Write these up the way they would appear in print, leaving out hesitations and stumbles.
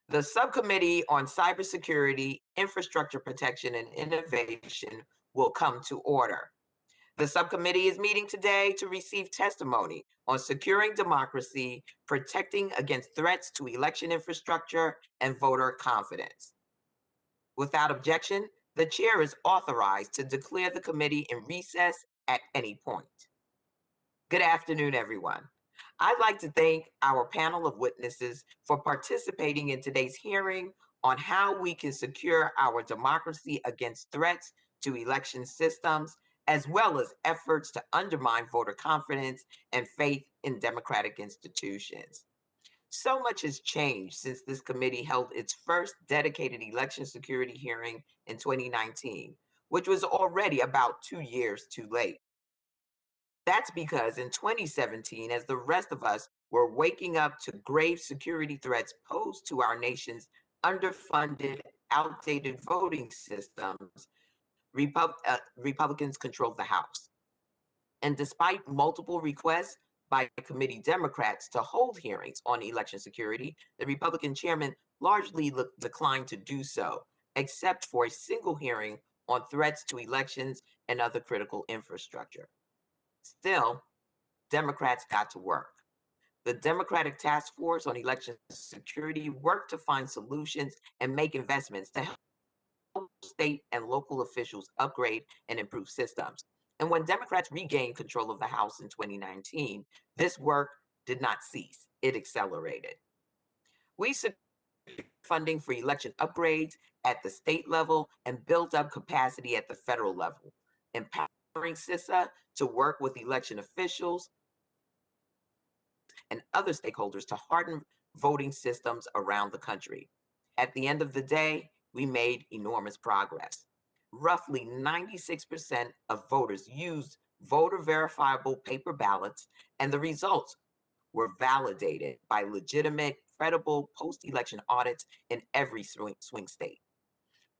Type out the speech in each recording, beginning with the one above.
The Subcommittee on Cybersecurity, Infrastructure Protection, and Innovation will come to order. The subcommittee is meeting today to receive testimony on securing democracy, protecting against threats to election infrastructure, and voter confidence. Without objection, the chair is authorized to declare the committee in recess at any point. Good afternoon, everyone. I'd like to thank our panel of witnesses for participating in today's hearing on how we can secure our democracy against threats to election systems, as well as efforts to undermine voter confidence and faith in democratic institutions. So much has changed since this committee held its first dedicated election security hearing in 2019, which was already about 2 years too late. That's because in 2017, as the rest of us were waking up to grave security threats posed to our nation's underfunded, outdated voting systems, Republicans controlled the House. And despite multiple requests by committee Democrats to hold hearings on election security, the Republican chairman largely declined to do so, except for a single hearing on threats to elections and other critical infrastructure. Still, Democrats got to work. The Democratic Task Force on Election Security worked to find solutions and make investments to help state and local officials upgrade and improve systems. And when Democrats regained control of the House in 2019, this work did not cease. It accelerated. We secured funding for election upgrades at the state level and built up capacity at the federal level, empowering Cisa to work with election officials and other stakeholders to harden voting systems around the country. At the end of the day, we made enormous progress. Roughly 96% of voters used voter verifiable paper ballots, and the results were validated by legitimate, credible post-election audits in every swing state.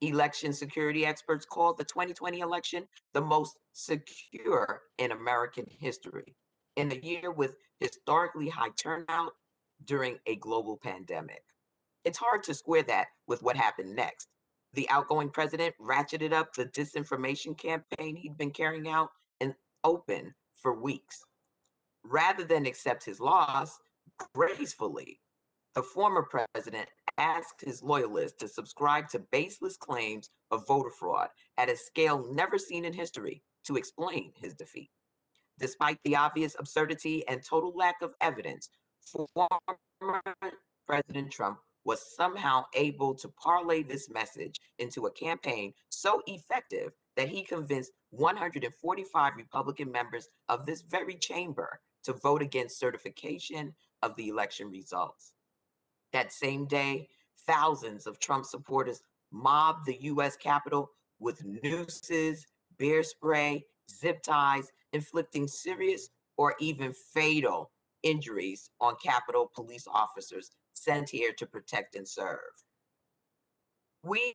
Election security experts called the 2020 election the most secure in American history, in a year with historically high turnout during a global pandemic. It's hard to square that with what happened next. The outgoing president ratcheted up the disinformation campaign he'd been carrying out in open for weeks. Rather than accept his loss gracefully, the former president asked his loyalists to subscribe to baseless claims of voter fraud at a scale never seen in history to explain his defeat. Despite the obvious absurdity and total lack of evidence, former President Trump was somehow able to parlay this message into a campaign so effective that he convinced 145 Republican members of this very chamber to vote against certification of the election results. That same day, thousands of Trump supporters mobbed the U.S. Capitol with nooses, bear spray, zip ties, inflicting serious or even fatal injuries on Capitol police officers sent here to protect and serve. We,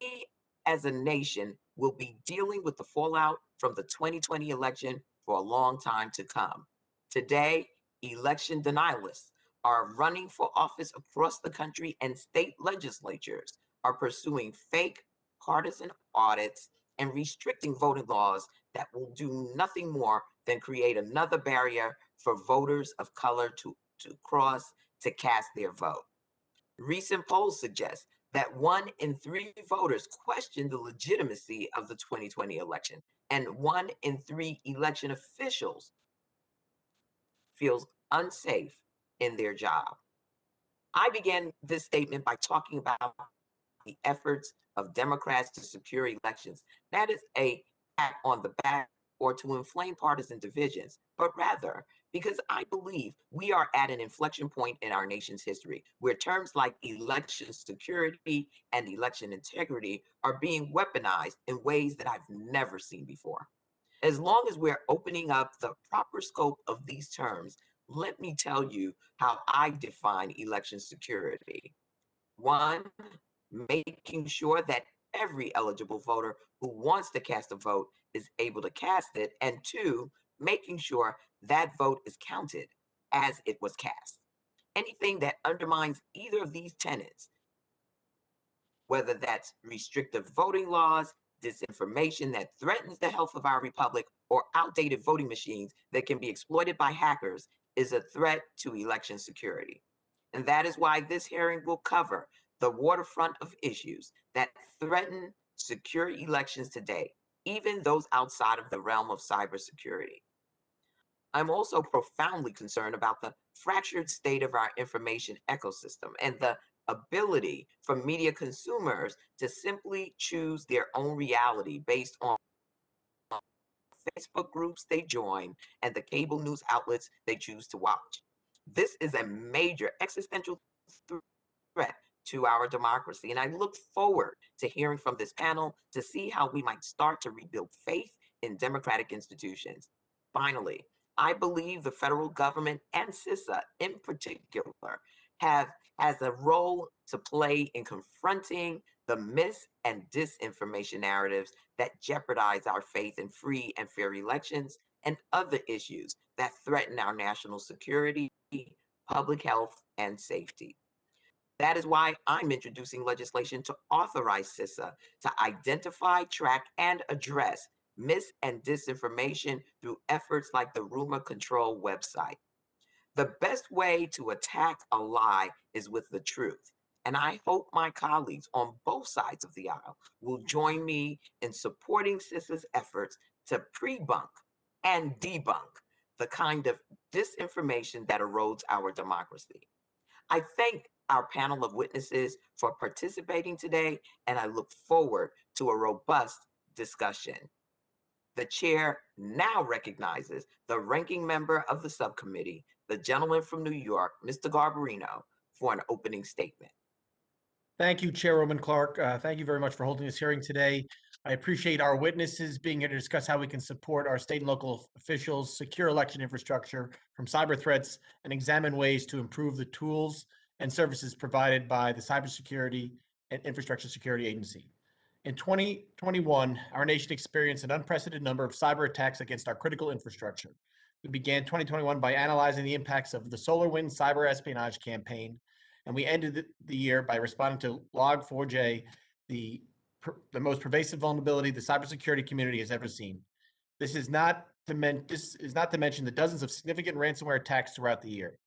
as a nation, will be dealing with the fallout from the 2020 election for a long time to come. Today, election denialists are running for office across the country, and state legislatures are pursuing fake partisan audits and restricting voting laws that will do nothing more than create another barrier for voters of color to cross to cast their vote. Recent polls suggest that 1 in 3 voters question the legitimacy of the 2020 election, and 1 in 3 election officials feels unsafe in their job. I began this statement by talking about the efforts of Democrats to secure elections. That is a pat on the back or to inflame partisan divisions, but rather because I believe we are at an inflection point in our nation's history where terms like election security and election integrity are being weaponized in ways that I've never seen before. As long as we're opening up the proper scope of these terms, let me tell you how I define election security. 1, making sure that every eligible voter who wants to cast a vote is able to cast it. And 2, making sure that vote is counted as it was cast. Anything that undermines either of these tenets whether that's restrictive voting laws, disinformation that threatens the health of our republic, or outdated voting machines that can be exploited by hackers, is a threat to election security. And that is why this hearing will cover the waterfront of issues that threaten secure elections today, even those outside of the realm of cybersecurity. I'm also profoundly concerned about the fractured state of our information ecosystem and the ability for media consumers to simply choose their own reality based on Facebook groups they join and the cable news outlets they choose to watch. This is a major existential threat to our democracy, and I look forward to hearing from this panel to see how we might start to rebuild faith in democratic institutions. Finally, I believe the federal government and CISA in particular have has a role to play in confronting the mis and disinformation narratives that jeopardize our faith in free and fair elections and other issues that threaten our national security, public health, and safety. That is why I'm introducing legislation to authorize CISA to identify, track, and address mis and disinformation through efforts like the Rumor Control website. The best way to attack a lie is with the truth. And I hope my colleagues on both sides of the aisle will join me in supporting CISA's efforts to pre-bunk and debunk the kind of disinformation that erodes our democracy. I thank our panel of witnesses for participating today, and I look forward to a robust discussion. The chair now recognizes the ranking member of the subcommittee, the gentleman from New York, Mr. Garbarino, for an opening statement. Thank you, Chairwoman Clark. Thank you very much for holding this hearing today. I appreciate our witnesses being here to discuss how we can support our state and local officials, secure election infrastructure from cyber threats, and examine ways to improve the tools and services provided by the Cybersecurity and Infrastructure Security Agency. In 2021, our nation experienced an unprecedented number of cyber attacks against our critical infrastructure. We began 2021 by analyzing the impacts of the SolarWinds cyber espionage campaign, and we ended the year by responding to Log4j, the most pervasive vulnerability the cybersecurity community has ever seen. This is not to mention the dozens of significant ransomware attacks throughout the year.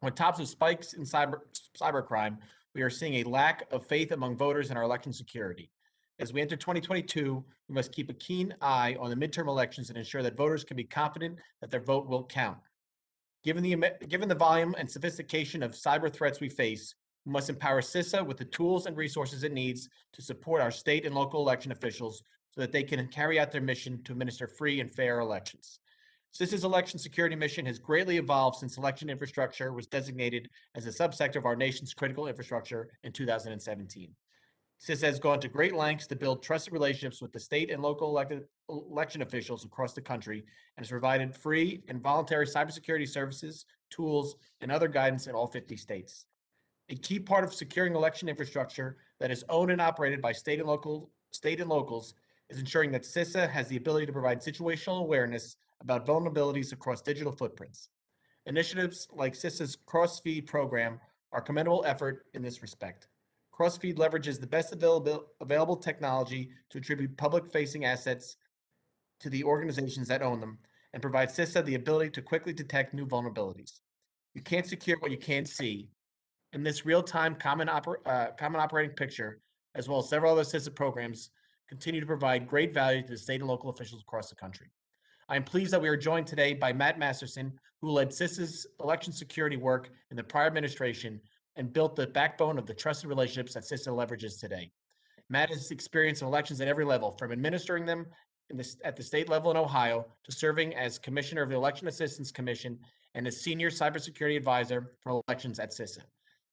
On top of spikes in cybercrime, we are seeing a lack of faith among voters in our election security. As we enter 2022, we must keep a keen eye on the midterm elections and ensure that voters can be confident that their vote will count. Given the volume and sophistication of cyber threats we face, we must empower CISA with the tools and resources it needs to support our state and local election officials so that they can carry out their mission to administer free and fair elections. CISA's election security mission has greatly evolved since election infrastructure was designated as a subsector of our nation's critical infrastructure in 2017. CISA has gone to great lengths to build trusted relationships with the state and local election officials across the country and has provided free and voluntary cybersecurity services, tools, and other guidance in all 50 states. A key part of securing election infrastructure that is owned and operated by state and locals is ensuring that CISA has the ability to provide situational awareness about vulnerabilities across digital footprints. Initiatives like CISA's Crossfeed program are a commendable effort in this respect. Crossfeed leverages the best available technology to attribute public-facing assets to the organizations that own them and provides CISA the ability to quickly detect new vulnerabilities. You can't secure what you can't see. In this real-time common operating picture, as well as several other CISA programs, continue to provide great value to the state and local officials across the country. I am pleased that we are joined today by Matt Masterson, who led CISA's election security work in the prior administration and built the backbone of the trusted relationships that CISA leverages today. Matt has experience in elections at every level, from administering them at the state level in Ohio to serving as commissioner of the Election Assistance Commission and as senior cybersecurity advisor for elections at CISA.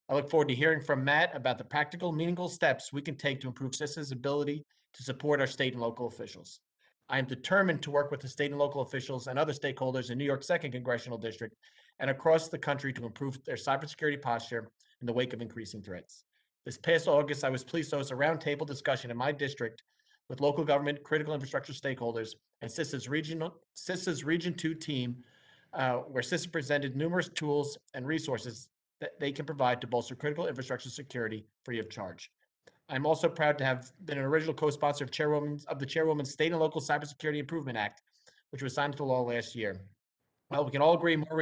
I look forward to hearing from Matt about the practical, meaningful steps we can take to improve CISA's ability to support our state and local officials. I am determined to work with the state and local officials and other stakeholders in New York's 2nd Congressional District and across the country to improve their cybersecurity posture in the wake of increasing threats. This past August, I was pleased to host a roundtable discussion in my district with local government, critical infrastructure stakeholders, and CISA's Region 2 team, where CISA presented numerous tools and resources that they can provide to bolster critical infrastructure security free of charge. I'm also proud to have been an original co-sponsor of the Chairwoman's State and Local Cybersecurity Improvement Act, which was signed into law last year. While we can all agree more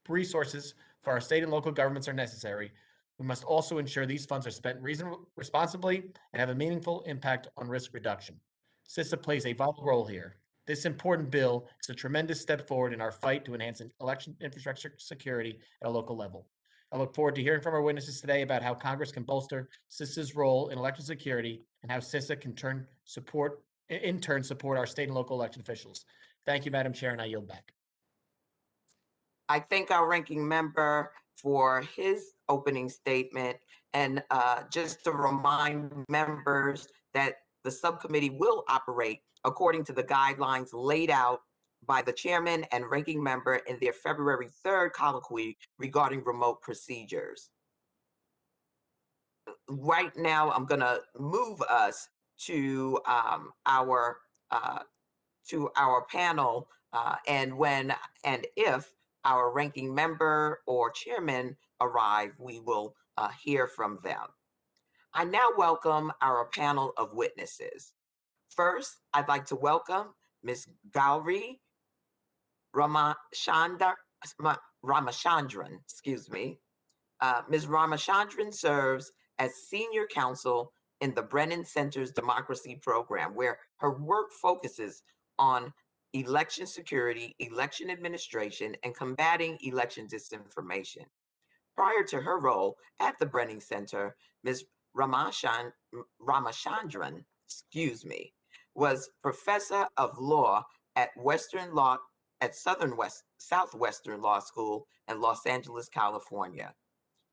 resources for our state and local governments are necessary, we must also ensure these funds are spent responsibly and have a meaningful impact on risk reduction. CISA plays a vital role here. This important bill is a tremendous step forward in our fight to enhance election infrastructure security at a local level. I look forward to hearing from our witnesses today about how Congress can bolster CISA's role in election security and how CISA can in turn support our state and local election officials. Thank you, Madam Chair, and I yield back. I thank our ranking member for his opening statement, and just to remind members that the subcommittee will operate according to the guidelines laid out by the chairman and ranking member in their February 3rd colloquy regarding remote procedures. Right now, I'm going to move us to our panel, and when and if our ranking member or chairman arrive, we will hear from them. I now welcome our panel of witnesses. First, I'd like to welcome Ms. Gauri Ramachandran, Ms. Ramachandran serves as senior counsel in the Brennan Center's Democracy Program, where her work focuses on election security, election administration, and combating election disinformation. Prior to her role at the Brennan Center, Ms. Ramachandran, was professor of law at Southwestern Law School in Los Angeles, California.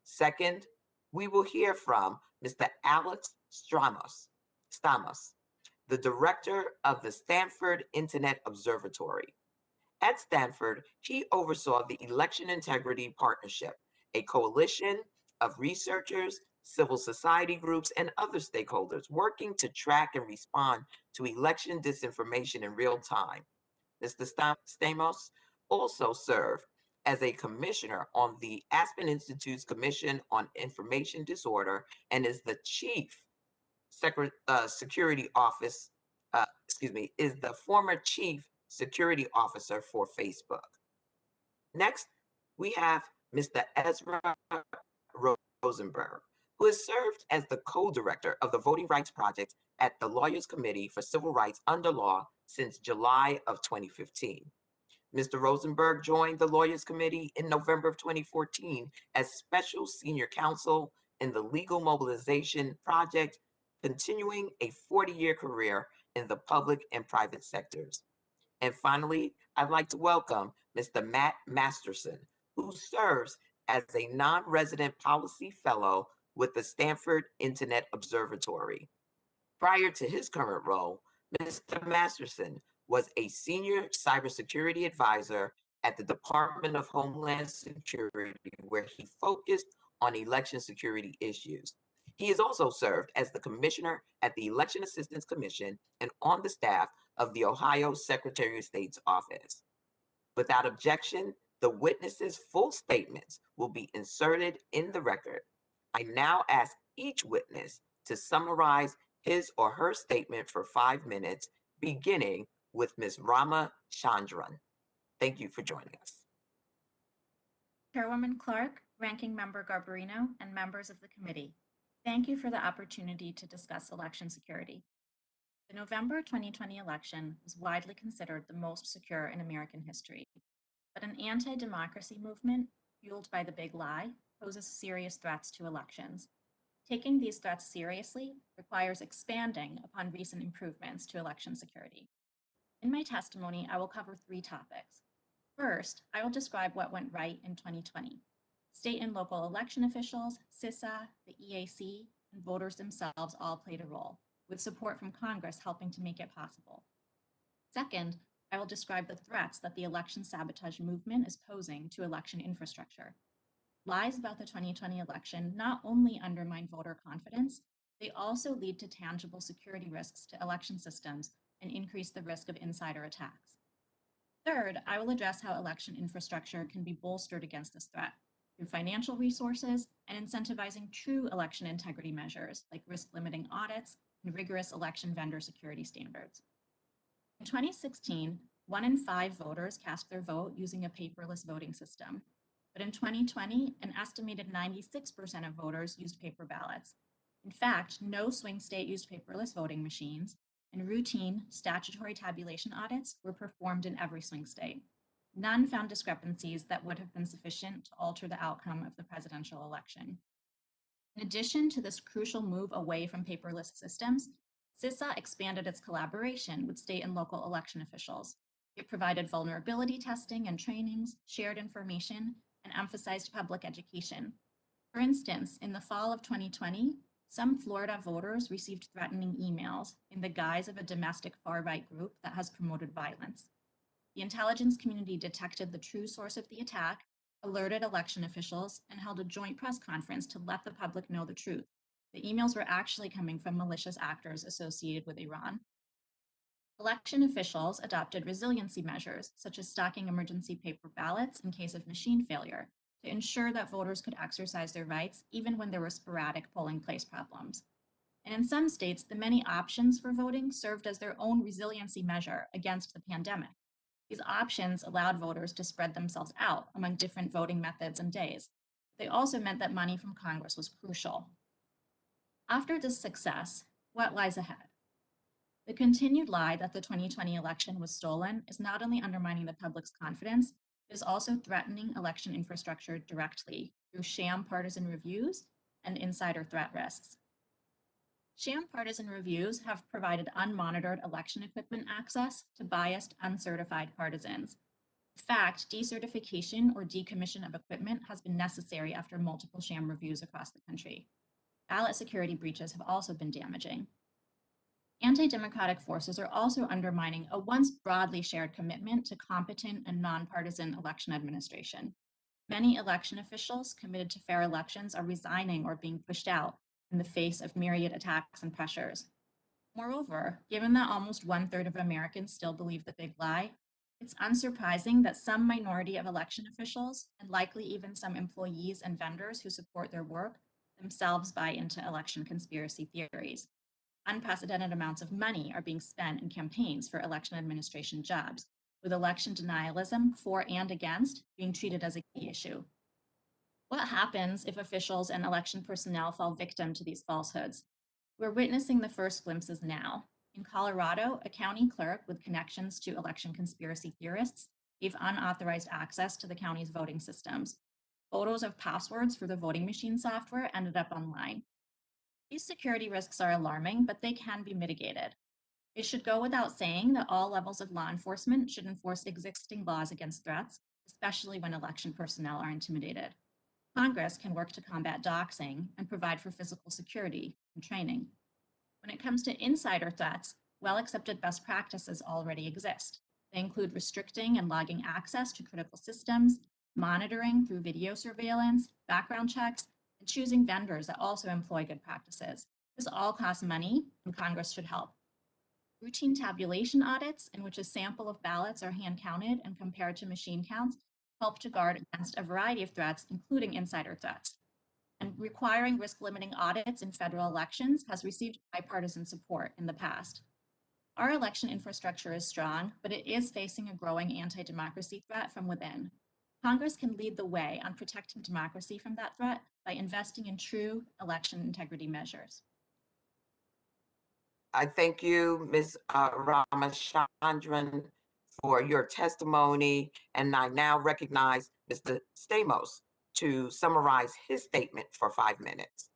Second, we will hear from Mr. Alex Stamos, the director of the Stanford Internet Observatory. At Stanford, he oversaw the Election Integrity Partnership, a coalition of researchers, civil society groups, and other stakeholders working to track and respond to election disinformation in real time. Mr. Stamos also served as a commissioner on the Aspen Institute's Commission on Information Disorder and is the is the former chief security officer for Facebook. Next, we have Mr. Ezra Rosenberg, who has served as the co-director of the Voting Rights Project at the Lawyers Committee for Civil Rights Under Law since July of 2015. Mr. Rosenberg joined the Lawyers Committee in November of 2014 as special senior counsel in the Legal Mobilization Project, continuing a 40-year career in the public and private sectors. And finally, I'd like to welcome Mr. Matt Masterson, who serves as a non-resident policy fellow with the Stanford Internet Observatory. Prior to his current role, Mr. Masterson was a senior cybersecurity advisor at the Department of Homeland Security, where he focused on election security issues. He has also served as the commissioner at the Election Assistance Commission and on the staff of the Ohio Secretary of State's office. Without objection, the witnesses' full statements will be inserted in the record. I now ask each witness to summarize his or her statement for 5 minutes, beginning with Ms. Ramachandran. Thank you for joining us. Chairwoman Clark, Ranking Member Garbarino, and members of the committee, thank you for the opportunity to discuss election security. The November 2020 election was widely considered the most secure in American history, but an anti-democracy movement fueled by the big lie poses serious threats to elections. Taking these threats seriously requires expanding upon recent improvements to election security. In my testimony, I will cover 3 topics. First, I will describe what went right in 2020. State and local election officials, CISA, the EAC, and voters themselves all played a role, with support from Congress helping to make it possible. Second, I will describe the threats that the election sabotage movement is posing to election infrastructure. Lies about the 2020 election not only undermine voter confidence, they also lead to tangible security risks to election systems and increase the risk of insider attacks. Third, I will address how election infrastructure can be bolstered against this threat through financial resources and incentivizing true election integrity measures like risk-limiting audits and rigorous election vendor security standards. In 2016, 1 in 5 voters cast their vote using a paperless voting system. But in 2020, an estimated 96% of voters used paper ballots. In fact, no swing state used paperless voting machines, and routine statutory tabulation audits were performed in every swing state. None found discrepancies that would have been sufficient to alter the outcome of the presidential election. In addition to this crucial move away from paperless systems, Cisa expanded its collaboration with state and local election officials. It provided vulnerability testing and trainings, shared information, and emphasized public education. For instance, in the fall of 2020, some Florida voters received threatening emails in the guise of a domestic far-right group that has promoted violence. The intelligence community detected the true source of the attack, alerted election officials, and held a joint press conference to let the public know the truth. The emails were actually coming from malicious actors associated with Iran. Election officials adopted resiliency measures, such as stocking emergency paper ballots in case of machine failure, to ensure that voters could exercise their rights even when there were sporadic polling place problems. And in some states, the many options for voting served as their own resiliency measure against the pandemic. These options allowed voters to spread themselves out among different voting methods and days. They also meant that money from Congress was crucial. After this success, what lies ahead? The continued lie that the 2020 election was stolen is not only undermining the public's confidence, it is also threatening election infrastructure directly through sham partisan reviews and insider threat risks. Sham partisan reviews have provided unmonitored election equipment access to biased, uncertified partisans. In fact, decertification or decommission of equipment has been necessary after multiple sham reviews across the country. Ballot security breaches have also been damaging. Anti-democratic forces are also undermining a once broadly shared commitment to competent and nonpartisan election administration. Many election officials committed to fair elections are resigning or being pushed out in the face of myriad attacks and pressures. Moreover, given that almost 1/3 of Americans still believe the big lie, it's unsurprising that some minority of election officials, and likely even some employees and vendors who support their work, themselves buy into election conspiracy theories. Unprecedented amounts of money are being spent in campaigns for election administration jobs, with election denialism for and against being treated as a key issue. What happens if officials and election personnel fall victim to these falsehoods? We're witnessing the first glimpses now. In Colorado, a county clerk with connections to election conspiracy theorists gave unauthorized access to the county's voting systems. Photos of passwords for the voting machine software ended up online. These security risks are alarming, but they can be mitigated. It should go without saying that all levels of law enforcement should enforce existing laws against threats, especially when election personnel are intimidated. Congress can work to combat doxing and provide for physical security and training. When it comes to insider threats, well-accepted best practices already exist. They include restricting and logging access to critical systems, monitoring through video surveillance, background checks, and choosing vendors that also employ good practices. This all costs money, and Congress should help. Routine tabulation audits, in which a sample of ballots are hand counted and compared to machine counts, help to guard against a variety of threats, including insider threats. And requiring risk-limiting audits in federal elections has received bipartisan support in the past. Our election infrastructure is strong, but it is facing a growing anti-democracy threat from within. Congress can lead the way on protecting democracy from that threat by investing in true election integrity measures. I thank you, Ms. Ramachandran, for your testimony, and I now recognize Mr. Stamos to summarize his statement for 5 minutes.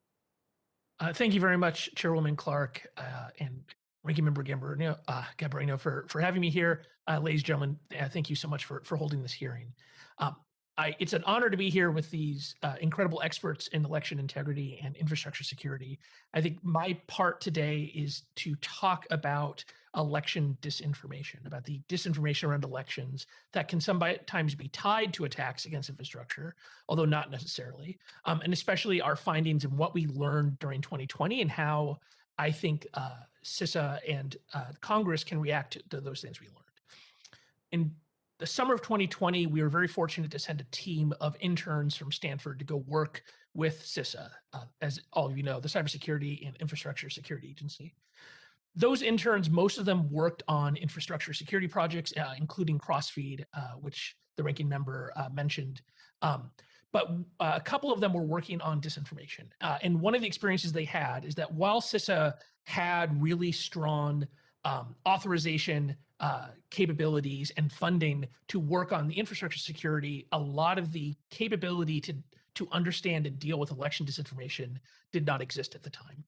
Thank you very much, Chairwoman Clark and Ranking Member Gambarino for having me here. Ladies and gentlemen, thank you so much for holding this hearing. It's an honor to be here with these incredible experts in election integrity and infrastructure security. I think my part today is to talk about election disinformation, about the disinformation around elections that can sometimes be tied to attacks against infrastructure, although not necessarily, and especially our findings and what we learned during 2020 and how I think Cisa and Congress can react to those things we learned. In the summer of 2020, we were very fortunate to send a team of interns from Stanford to go work with Cisa, as all of you know, the Cybersecurity and Infrastructure Security Agency. Those interns, most of them worked on infrastructure security projects, including Crossfeed, which the ranking member mentioned. But a couple of them were working on disinformation. And one of the experiences they had is that while CISA had really strong authorization capabilities and funding to work on the infrastructure security, a lot of the capability to understand and deal with election disinformation did not exist at the time.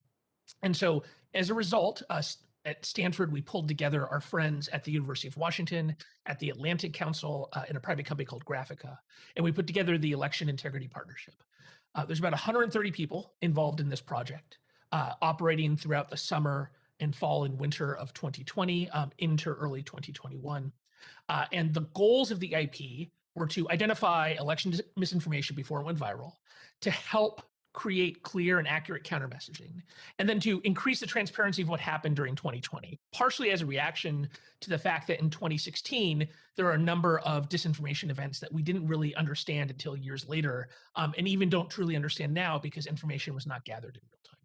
And so as a result, at Stanford, we pulled together our friends at the University of Washington, at the Atlantic Council, in a private company called Graphica, and we put together the Election Integrity Partnership. There's about 130 people involved in this project, operating throughout the summer and fall and winter of 2020 into early 2021. And the goals of the IP were to identify election misinformation before it went viral, to help create clear and accurate counter messaging, and then to increase the transparency of what happened during 2020, partially as a reaction to the fact that in 2016, there are a number of disinformation events that we didn't really understand until years later, and even don't truly understand now because information was not gathered in real time.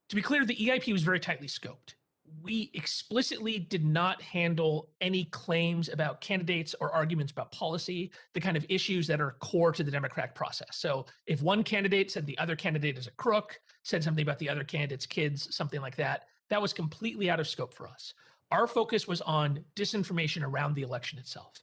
To be clear, the EIP was very tightly scoped. We explicitly did not handle any claims about candidates or arguments about policy, the kind of issues that are core to the democratic process. So if one candidate said the other candidate is a crook, said something about the other candidate's kids, something like that, that was completely out of scope for us. Our focus was on disinformation around the election itself.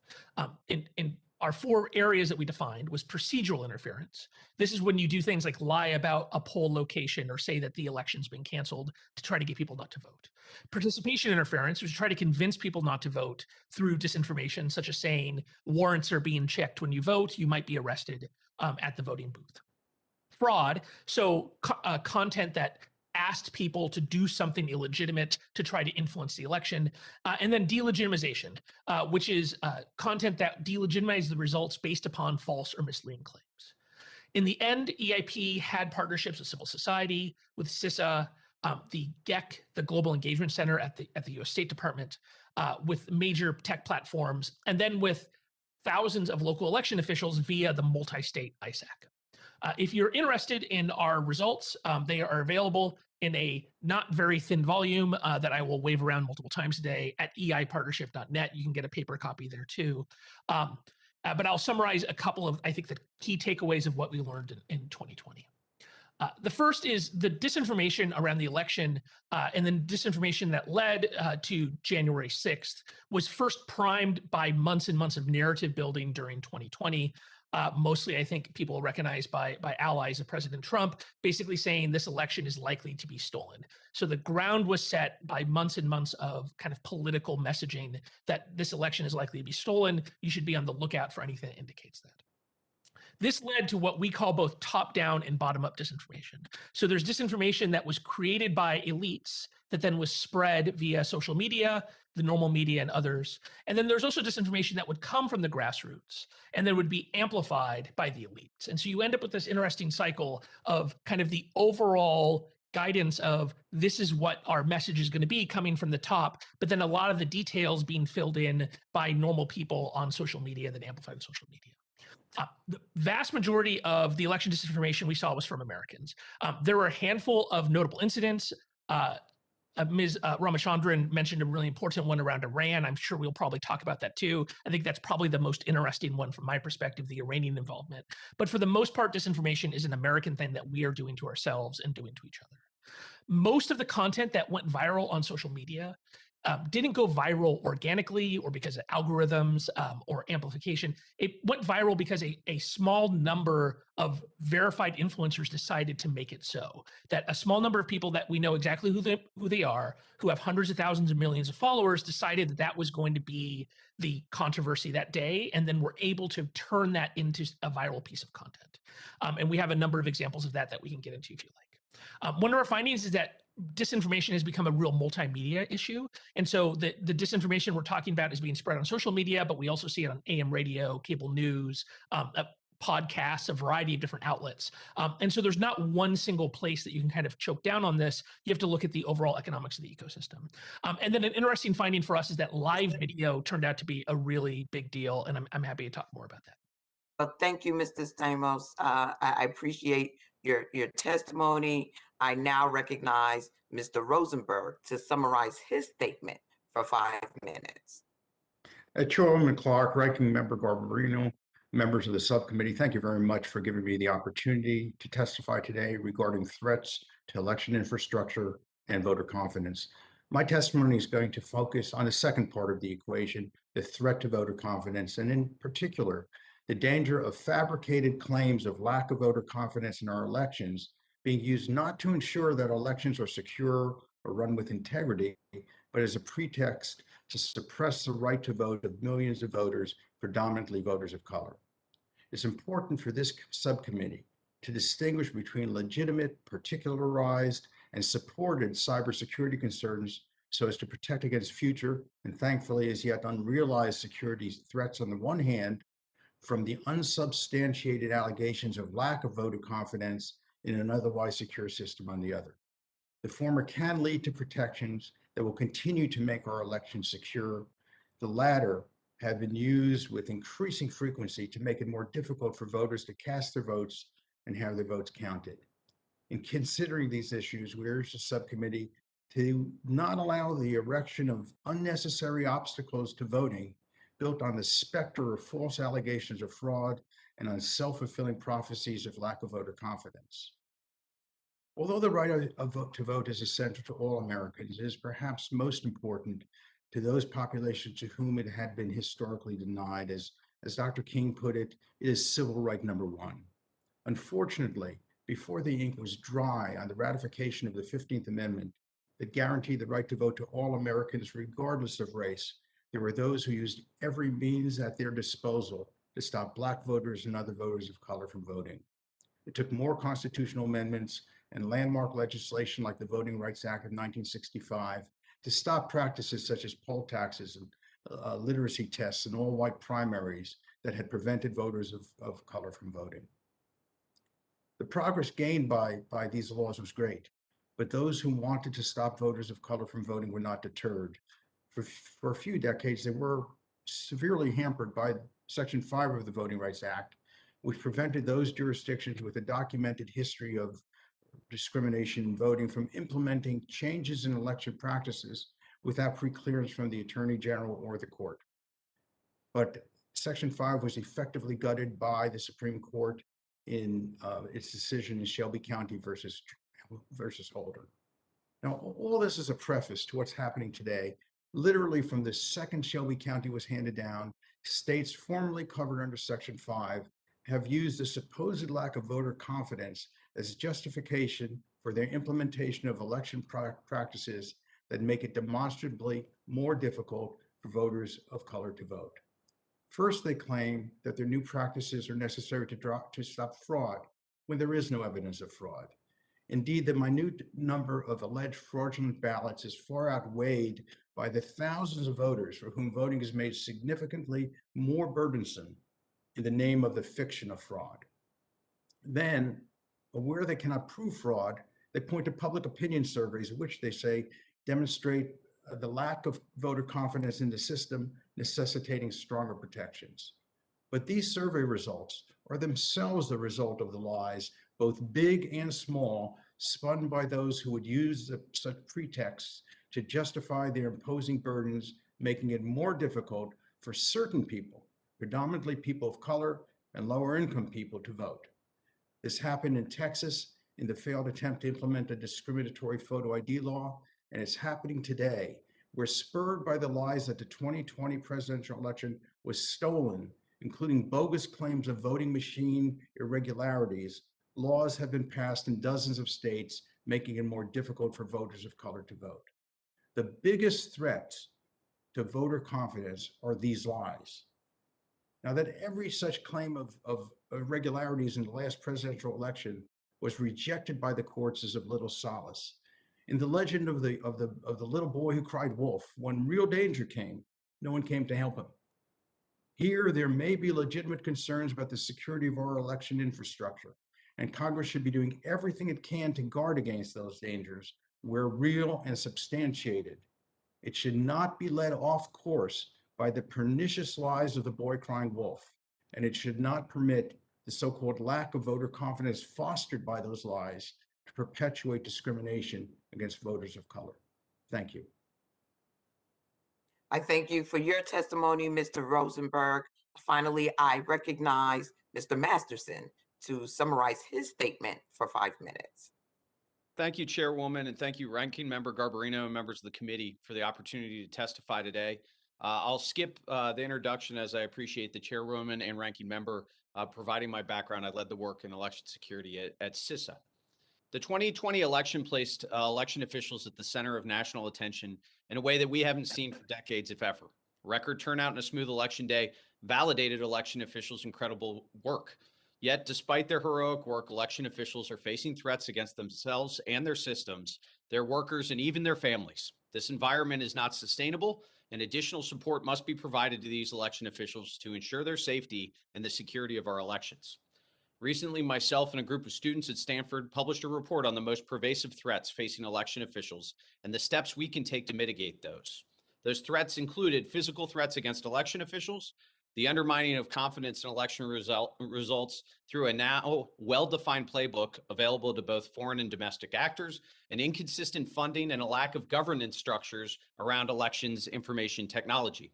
In our four areas that we defined was procedural interference. This is when you do things like lie about a poll location or say that the election's been canceled to try to get people not to vote. Participation interference, which try to convince people not to vote through disinformation, such as saying warrants are being checked when you vote, you might be arrested at the voting booth. Fraud, so content that asked people to do something illegitimate to try to influence the election. And then delegitimization, which is content that delegitimizes the results based upon false or misleading claims. In the end, EIP had partnerships with civil society, with CISA, the GEC, the Global Engagement Center at the US State Department, with major tech platforms, and then with thousands of local election officials via the multi-state ISAC. If you're interested in our results, they are available in a not very thin volume that I will wave around multiple times today at eipartnership.net. You can get a paper copy there too. But I'll summarize a couple of, I think, the key takeaways of what we learned in 2020. The first is the disinformation around the election and then disinformation that led to January 6th was first primed by months and months of narrative building during 2020. Mostly, I think people recognized by allies of President Trump, basically saying this election is likely to be stolen. So the ground was set by months and months of kind of political messaging that this election is likely to be stolen. You should be on the lookout for anything that indicates that. This led to what we call both top-down and bottom-up disinformation. So there's disinformation that was created by elites that then was spread via social media, the normal media, and others. And then there's also disinformation that would come from the grassroots and then would be amplified by the elites. And so you end up with this interesting cycle of kind of the overall guidance of this is what our message is going to be coming from the top, but then a lot of the details being filled in by normal people on social media that amplify the social media. The vast majority of the election disinformation we saw was from Americans. There were a handful of notable incidents. Ms. Ramachandran mentioned a really important one around Iran. I'm sure we'll probably talk about that too. I think that's probably the most interesting one from my perspective, the Iranian involvement. But for the most part, disinformation is an American thing that we are doing to ourselves and doing to each other. Most of the content that went viral on social media didn't go viral organically or because of algorithms or amplification. It went viral because a small number of verified influencers decided to make it so. That a small number of people that we know exactly who they are, who have hundreds of thousands of millions of followers, decided that that was going to be the controversy that day, and then were able to turn that into a viral piece of content. And we have a number of examples of that we can get into if you like. One of our findings is that disinformation has become a real multimedia issue. And so the disinformation we're talking about is being spread on social media, but we also see it on AM radio, cable news, podcasts, a variety of different outlets. And so there's not one single place that you can kind of choke down on this. You have to look at the overall economics of the ecosystem. And then an interesting finding for us is that live video turned out to be a really big deal. And I'm happy to talk more about that. Well, thank you, Mr. Stamos. I appreciate your testimony. I now recognize Mr. Rosenberg to summarize his statement for 5 minutes. Chairwoman Clark, Ranking Member Garbarino, members of the subcommittee, thank you very much for giving me the opportunity to testify today regarding threats to election infrastructure and voter confidence. My testimony is going to focus on the second part of the equation, the threat to voter confidence, and in particular, the danger of fabricated claims of lack of voter confidence in our elections being used not to ensure that elections are secure or run with integrity, but as a pretext to suppress the right to vote of millions of voters, predominantly voters of color. It's important for this subcommittee to distinguish between legitimate, particularized, and supported cybersecurity concerns so as to protect against future and thankfully as yet unrealized security threats on the one hand, from the unsubstantiated allegations of lack of voter confidence in an otherwise secure system on the other. The former can lead to protections that will continue to make our elections secure. The latter have been used with increasing frequency to make it more difficult for voters to cast their votes and have their votes counted. In considering these issues, we urge the subcommittee to not allow the erection of unnecessary obstacles to voting built on the specter of false allegations of fraud and on self-fulfilling prophecies of lack of voter confidence. Although the right to vote is essential to all Americans, it is perhaps most important to those populations to whom it had been historically denied. As Dr. King put it, it is civil right number one. Unfortunately, before the ink was dry on the ratification of the 15th Amendment that guaranteed the right to vote to all Americans regardless of race, there were those who used every means at their disposal to stop Black voters and other voters of color from voting. It took more constitutional amendments and landmark legislation like the Voting Rights Act of 1965 to stop practices such as poll taxes and literacy tests and all-white primaries that had prevented voters of color from voting. The progress gained by these laws was great, but those who wanted to stop voters of color from voting were not deterred. For a few decades, they were severely hampered by Section 5 of the Voting Rights Act, which prevented those jurisdictions with a documented history of discrimination in voting from implementing changes in election practices without pre-clearance from the Attorney General or the court. But Section 5 was effectively gutted by the Supreme Court in its decision in Shelby County versus Holder. Now, all this is a preface to what's happening today. Literally from the second Shelby County was handed down, states formerly covered under Section 5 have used the supposed lack of voter confidence as justification for their implementation of election practices that make it demonstrably more difficult for voters of color to vote. First, they claim that their new practices are necessary to stop fraud when there is no evidence of fraud. Indeed, the minute number of alleged fraudulent ballots is far outweighed by the thousands of voters for whom voting is made significantly more burdensome in the name of the fiction of fraud. Then, where they cannot prove fraud, they point to public opinion surveys, which they say demonstrate the lack of voter confidence in the system, necessitating stronger protections. But these survey results are themselves the result of the lies, both big and small, spun by those who would use such pretexts to justify their imposing burdens, making it more difficult for certain people, predominantly people of color and lower income people, to vote. This happened in Texas in the failed attempt to implement a discriminatory photo ID law, and it's happening today, where, spurred by the lies that the 2020 presidential election was stolen, including bogus claims of voting machine irregularities, laws have been passed in dozens of states, making it more difficult for voters of color to vote. The biggest threats to voter confidence are these lies. Now, that every such claim of irregularities in the last presidential election was rejected by the courts is of little solace. In the legend of the little boy who cried wolf, when real danger came, no one came to help him. Here, there may be legitimate concerns about the security of our election infrastructure, and Congress should be doing everything it can to guard against those dangers where real and substantiated. It should not be led off course by the pernicious lies of the boy crying wolf, and it should not permit the so-called lack of voter confidence fostered by those lies to perpetuate discrimination against voters of color. Thank you. I thank you for your testimony, Mr. Rosenberg. Finally, I recognize Mr. Masterson to summarize his statement for 5 minutes. Thank you, Chairwoman, and thank you, Ranking Member Garbarino and members of the committee for the opportunity to testify today. I'll skip the introduction as I appreciate the Chairwoman and Ranking Member providing my background. I led the work in election security at Cisa. The 2020 election placed election officials at the center of national attention in a way that we haven't seen for decades, if ever. Record turnout and a smooth election day validated election officials' incredible work. Yet, despite their heroic work, election officials are facing threats against themselves and their systems, their workers, and even their families. This environment is not sustainable, and additional support must be provided to these election officials to ensure their safety and the security of our elections. Recently, myself and a group of students at Stanford published a report on the most pervasive threats facing election officials and the steps we can take to mitigate those. Those threats included physical threats against election officials, the undermining of confidence in election results through a now well-defined playbook available to both foreign and domestic actors, and inconsistent funding and a lack of governance structures around elections information technology.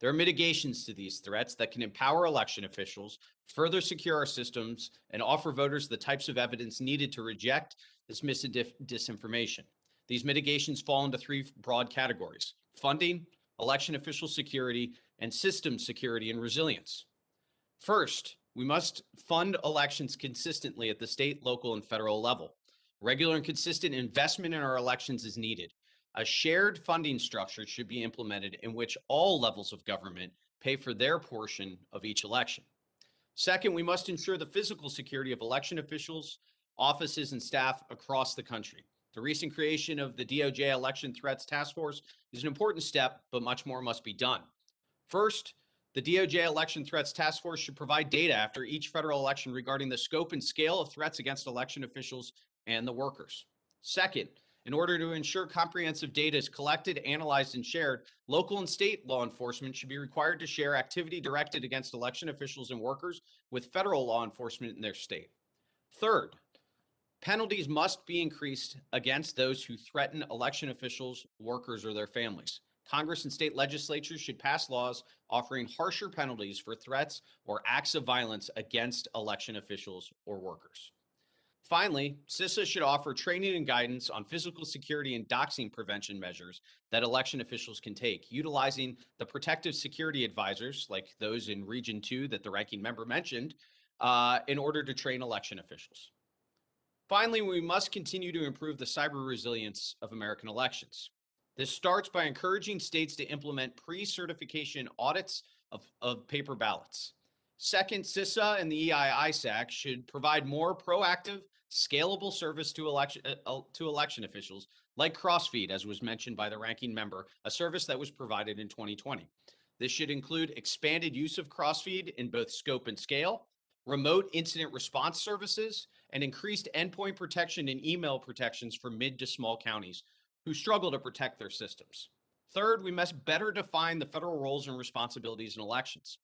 There are mitigations to these threats that can empower election officials, further secure our systems, and offer voters the types of evidence needed to reject this disinformation. These mitigations fall into three broad categories: funding, election official security, and system security and resilience. First, we must fund elections consistently at the state, local, and federal level. Regular and consistent investment in our elections is needed. A shared funding structure should be implemented in which all levels of government pay for their portion of each election. Second, we must ensure the physical security of election officials, offices, and staff across the country. The recent creation of the DOJ Election Threats Task Force is an important step, but much more must be done. First, the DOJ Election Threats Task Force should provide data after each federal election regarding the scope and scale of threats against election officials and the workers. Second, in order to ensure comprehensive data is collected, analyzed, and shared, local and state law enforcement should be required to share activity directed against election officials and workers with federal law enforcement in their state. Third, penalties must be increased against those who threaten election officials, workers, or their families. Congress and state legislatures should pass laws offering harsher penalties for threats or acts of violence against election officials or workers. Finally, Cisa should offer training and guidance on physical security and doxing prevention measures that election officials can take, utilizing the protective security advisors, like those in Region 2 that the ranking member mentioned, in order to train election officials. Finally, we must continue to improve the cyber resilience of American elections. This starts by encouraging states to implement pre-certification audits of paper ballots. Second, CISA and the EI-ISAC should provide more proactive, scalable service to election officials, like Crossfeed, as was mentioned by the ranking member, a service that was provided in 2020. This should include expanded use of Crossfeed in both scope and scale, remote incident response services, and increased endpoint protection and email protections for mid to small counties who struggle to protect their systems. Third, we must better define the federal roles and responsibilities in elections.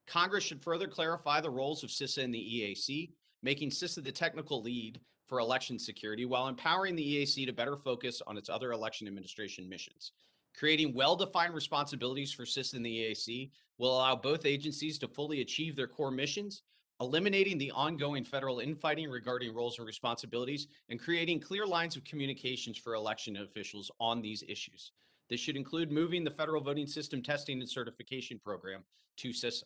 Congress should further clarify the roles of CISA and the EAC, making CISA the technical lead for election security while empowering the EAC to better focus on its other election administration missions. Creating well-defined responsibilities for CISA and the EAC will allow both agencies to fully achieve their core missions, eliminating the ongoing federal infighting regarding roles and responsibilities, and creating clear lines of communications for election officials on these issues. This should include moving the federal voting system testing and certification program to CISA.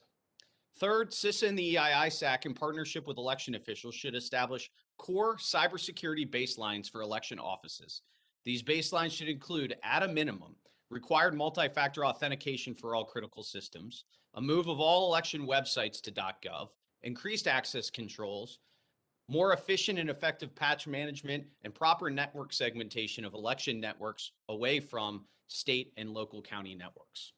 Third, CISA and the EI-ISAC, in partnership with election officials, should establish core cybersecurity baselines for election offices. These baselines should include, at a minimum, required multi-factor authentication for all critical systems, a move of all election websites to .gov, increased access controls, more efficient and effective patch management, and proper network segmentation of election networks away from state and local county networks.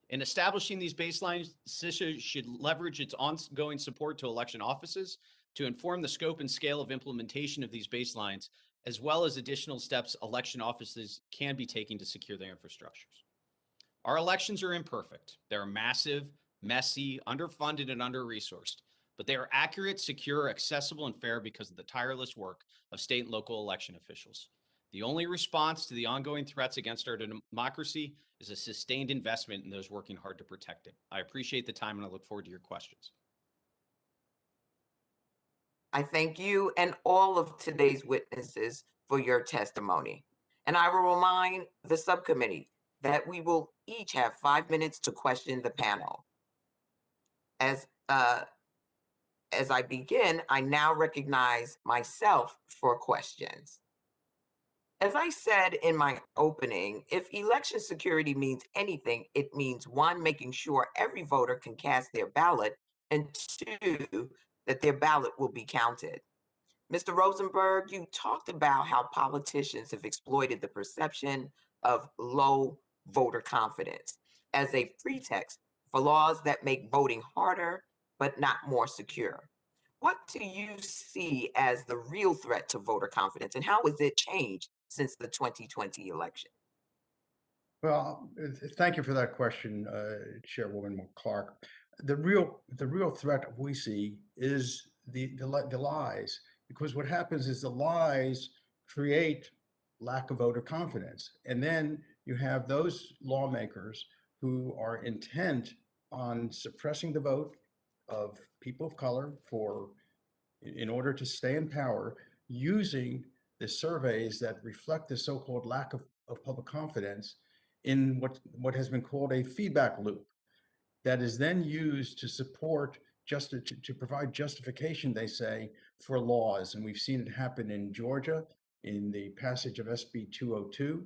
In establishing these baselines, CISA should leverage its ongoing support to election offices to inform the scope and scale of implementation of these baselines, as well as additional steps election offices can be taking to secure their infrastructures. Our elections are imperfect. They're massive, messy, underfunded, and under-resourced, but they are accurate, secure, accessible, and fair because of the tireless work of state and local election officials. The only response to the ongoing threats against our democracy is a sustained investment in those working hard to protect it. I appreciate the time and I look forward to your questions. I thank you and all of today's witnesses for your testimony. And I will remind the subcommittee that we will each have 5 minutes to question the panel. As I begin, I now recognize myself for questions. As I said in my opening, if election security means anything, it means one, making sure every voter can cast their ballot, and two, that their ballot will be counted. Mr. Rosenberg, you talked about how politicians have exploited the perception of low voter confidence as a pretext for laws that make voting harder but not more secure. What do you see as the real threat to voter confidence, and how has it changed since the 2020 election? Well, thank you for that question, Chairwoman Clark. The real threat we see is the lies, because what happens is the lies create lack of voter confidence, and then you have those lawmakers who are intent on suppressing the vote of people of color in order to stay in power, using the surveys that reflect the so-called lack of public confidence in what has been called a feedback loop that is then used to support to provide justification, they say, for laws. And we've seen it happen in Georgia in the passage of SB 202,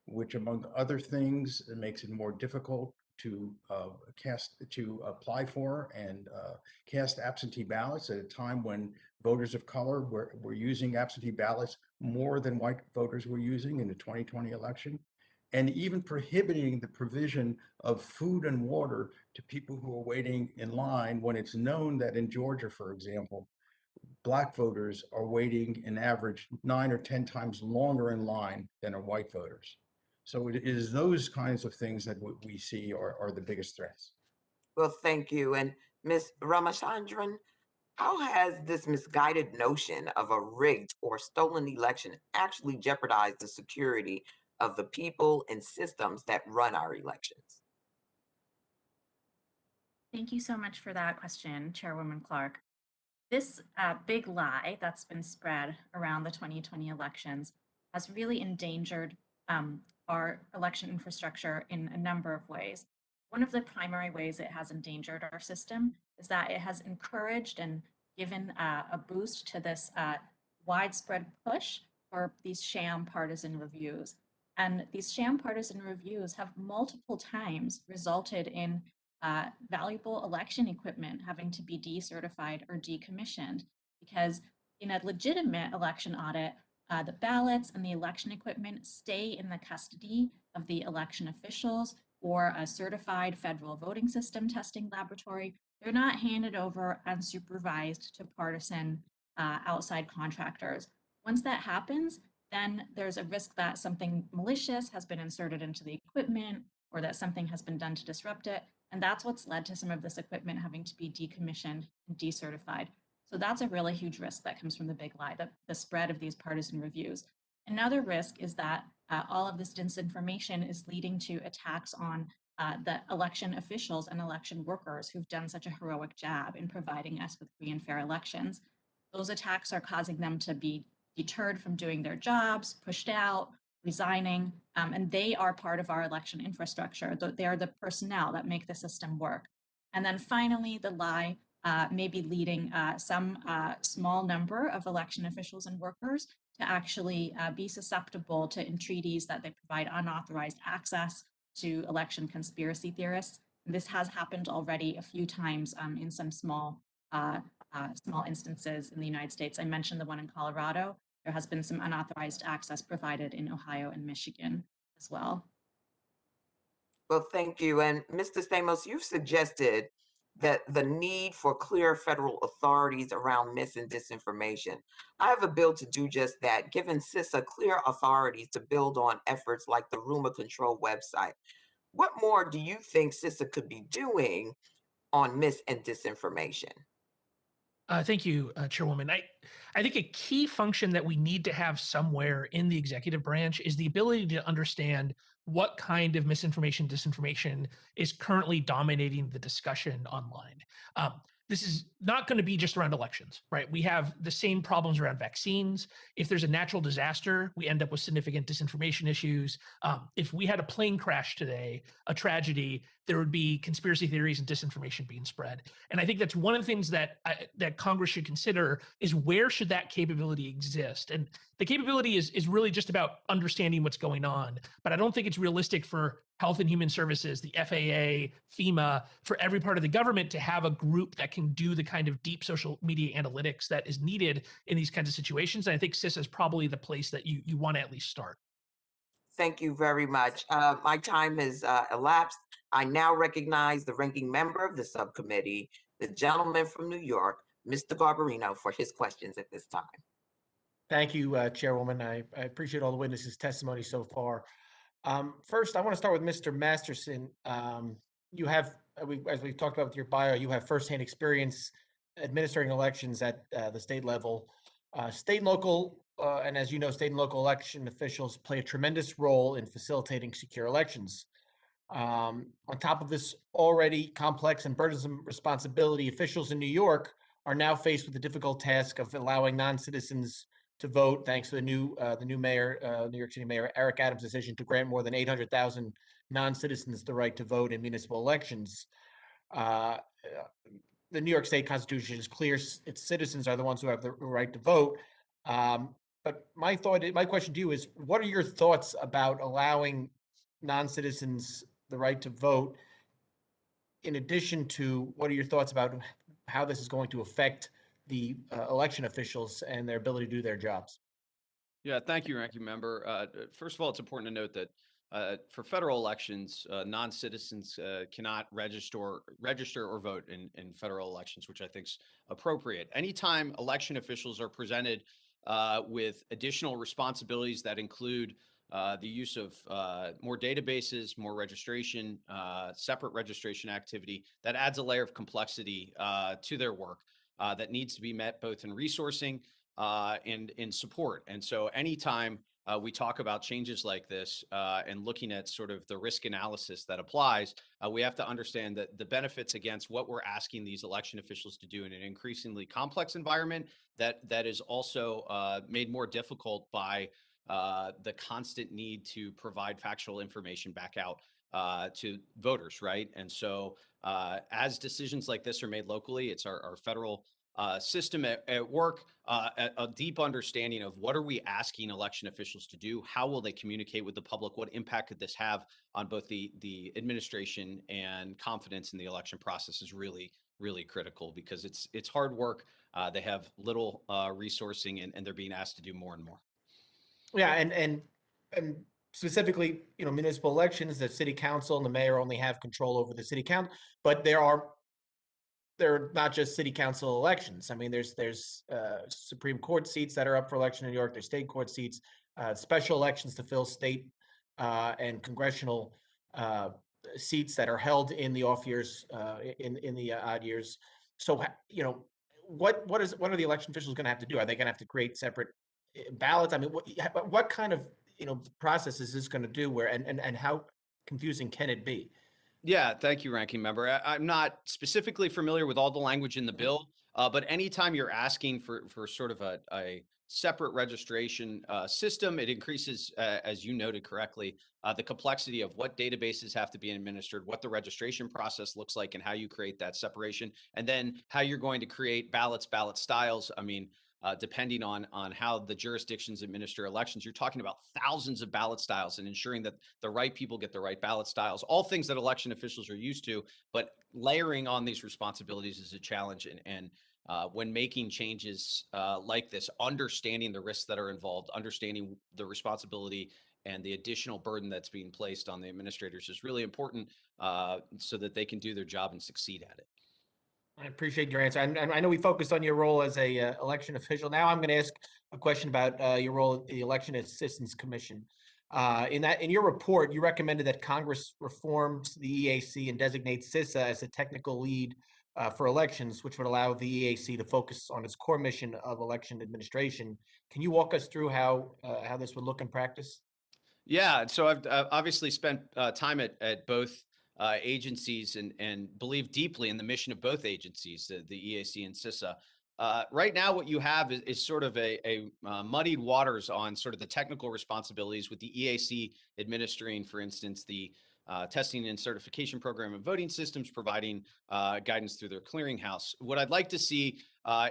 which, among other things, makes it more difficult to apply for and cast absentee ballots at a time when voters of color were using absentee ballots more than white voters were using in the 2020 election, and even prohibiting the provision of food and water to people who are waiting in line, when it's known that in Georgia, for example, Black voters are waiting an average 9 or 10 times longer in line than are white voters. So it is those kinds of things that we see are the biggest threats. Well, thank you. And Ms. Ramachandran, how has this misguided notion of a rigged or stolen election actually jeopardized the security of the people and systems that run our elections? Thank you so much for that question, Chairwoman Clark. This big lie that's been spread around the 2020 elections has really endangered our election infrastructure in a number of ways. One of the primary ways it has endangered our system is that it has encouraged and given a boost to this widespread push for these sham partisan reviews. And these sham partisan reviews have multiple times resulted in valuable election equipment having to be decertified or decommissioned, because in a legitimate election audit, the ballots and the election equipment stay in the custody of the election officials or a certified federal voting system testing laboratory. They're not handed over unsupervised to partisan outside contractors. Once that happens, then there's a risk that something malicious has been inserted into the equipment or that something has been done to disrupt it. And that's what's led to some of this equipment having to be decommissioned and decertified. So that's a really huge risk that comes from the big lie, the spread of these partisan reviews. Another risk is that all of this disinformation is leading to attacks on the election officials and election workers who've done such a heroic job in providing us with free and fair elections. Those attacks are causing them to be deterred from doing their jobs, pushed out, resigning, and they are part of our election infrastructure. They are the personnel that make the system work. And then finally, the lie may be leading some small number of election officials and workers to actually be susceptible to entreaties that they provide unauthorized access to election conspiracy theorists. And this has happened already a few times in some small instances in the United States. I mentioned the one in Colorado. There has been some unauthorized access provided in Ohio and Michigan as well. Well, thank you. And Mr. Stamos, you've suggested that the need for clear federal authorities around mis and disinformation. I have a bill to do just that, giving CISA clear authorities to build on efforts like the rumor control website. What more do you think CISA could be doing on mis and disinformation? Thank you, Chairwoman. I think a key function that we need to have somewhere in the executive branch is the ability to understand what kind of misinformation, disinformation is currently dominating the discussion online. Um, this is not going to be just around elections, right? We have the same problems around vaccines. If there's a natural disaster, we end up with significant disinformation issues. If we had a plane crash today, a tragedy, there would be conspiracy theories and disinformation being spread. And I think that's one of the things that that Congress should consider is where should that capability exist? And the capability is really just about understanding what's going on. But I don't think it's realistic for Health and Human Services, the FAA, FEMA, for every part of the government to have a group that can do the kind of deep social media analytics that is needed in these kinds of situations. And I think CISA is probably the place that you want to at least start. Thank you very much. My time has elapsed. I now recognize the ranking member of the subcommittee, the gentleman from New York, Mr. Garbarino, for his questions at this time. Thank you, Chairwoman. I appreciate all the witnesses' testimony so far. First, I want to start with Mr. Masterson. You have, as we've talked about with your bio, you have firsthand experience administering elections at the state level. State and local, and as you know, state and local election officials play a tremendous role in facilitating secure elections. On top of this already complex and burdensome responsibility, officials in New York are now faced with the difficult task of allowing non-citizens to vote, thanks to the new mayor, New York City Mayor Eric Adams' decision to grant more than 800,000 non-citizens the right to vote in municipal elections. Uh, the New York State Constitution is clear; its citizens are the ones who have the right to vote. But my question to you is: what are your thoughts about allowing non-citizens the right to vote? In addition to, what are your thoughts about how this is going to affect the election officials and their ability to do their jobs? Yeah, thank you, Ranking Member. First of all, it's important to note that for federal elections, non-citizens cannot register or vote in federal elections, which I think is appropriate. Anytime election officials are presented with additional responsibilities that include the use of more databases, more registration, separate registration activity, that adds a layer of complexity to their work that needs to be met both in resourcing and in support. And so anytime we talk about changes like this and looking at sort of the risk analysis that applies, we have to understand that the benefits against what we're asking these election officials to do in an increasingly complex environment that is also made more difficult by the constant need to provide factual information back out to voters, right? And so as decisions like this are made locally, it's our federal system at work, a deep understanding of what are we asking election officials to do? How will they communicate with the public? What impact could this have on both the administration and confidence in the election process is really, really critical because it's hard work. They have little resourcing and they're being asked to do more and more. Yeah, and specifically, municipal elections, the city council and the mayor only have control over the city council, but they're not just city council elections. I mean, there's Supreme Court seats that are up for election in New York. There's state court seats, special elections to fill state and congressional seats that are held in the off years, in the odd years. So, what are the election officials going to have to do? Are they going to have to create separate ballots? I mean, what kind of process is this going to do? And how confusing can it be? Yeah, thank you, Ranking Member. I'm not specifically familiar with all the language in the bill, but anytime you're asking for sort of a separate registration system, it increases, as you noted correctly, the complexity of what databases have to be administered, what the registration process looks like, and how you create that separation, and then how you're going to create ballot styles. I mean, depending on how the jurisdictions administer elections, you're talking about thousands of ballot styles and ensuring that the right people get the right ballot styles, all things that election officials are used to, but layering on these responsibilities is a challenge. And when making changes like this, understanding the risks that are involved, understanding the responsibility and the additional burden that's being placed on the administrators is really important so that they can do their job and succeed at it. I appreciate your answer. And I know we focused on your role as a election official. Now I'm going to ask a question about your role at the Election Assistance Commission. In your report, you recommended that Congress reforms the EAC and designate Cisa as a technical lead for elections, which would allow the EAC to focus on its core mission of election administration. Can you walk us through how this would look in practice? Yeah, so I've obviously spent time at both agencies and believe deeply in the mission of both agencies, the EAC and CISA. Right now, what you have is sort of a muddied waters on sort of the technical responsibilities, with the EAC administering, for instance, the testing and certification program of voting systems, providing guidance through their clearinghouse. What I'd like to see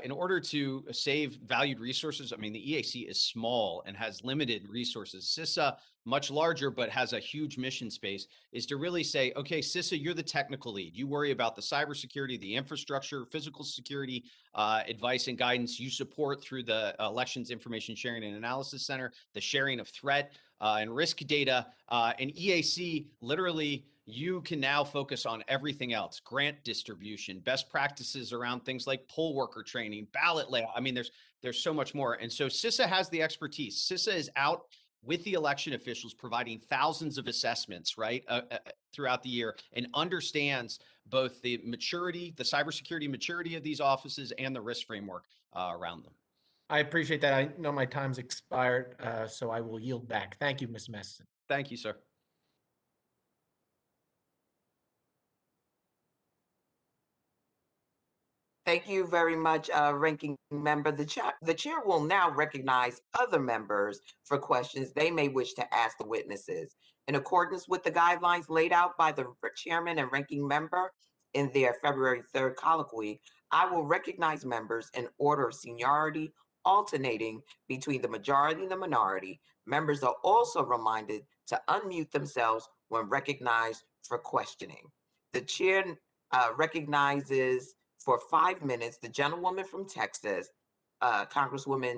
in order to save valued resources, I mean, the EAC is small and has limited resources. CISA, much larger, but has a huge mission space, is to really say, okay, CISA, you're the technical lead. You worry about the cybersecurity, the infrastructure, physical security, advice and guidance. You support through the Elections Information Sharing and Analysis Center, the sharing of threat and risk data. And EAC, literally, you can now focus on everything else: grant distribution, best practices around things like poll worker training, ballot layout. I mean, there's so much more. And so CISA has the expertise. CISA is out with the election officials, providing thousands of assessments, right, throughout the year, and understands both the maturity, the cybersecurity maturity of these offices and the risk framework around them. I appreciate that. I know my time's expired, so I will yield back. Thank you, Mr. Masterson. Thank you, sir. Thank you very much, Ranking Member. The chair will now recognize other members for questions they may wish to ask the witnesses. In accordance with the guidelines laid out by the Chairman and Ranking Member in their February 3rd colloquy, I will recognize members in order of seniority, alternating between the majority and the minority. Members are also reminded to unmute themselves when recognized for questioning. The chair recognizes for 5 minutes the gentlewoman from Texas, Congresswoman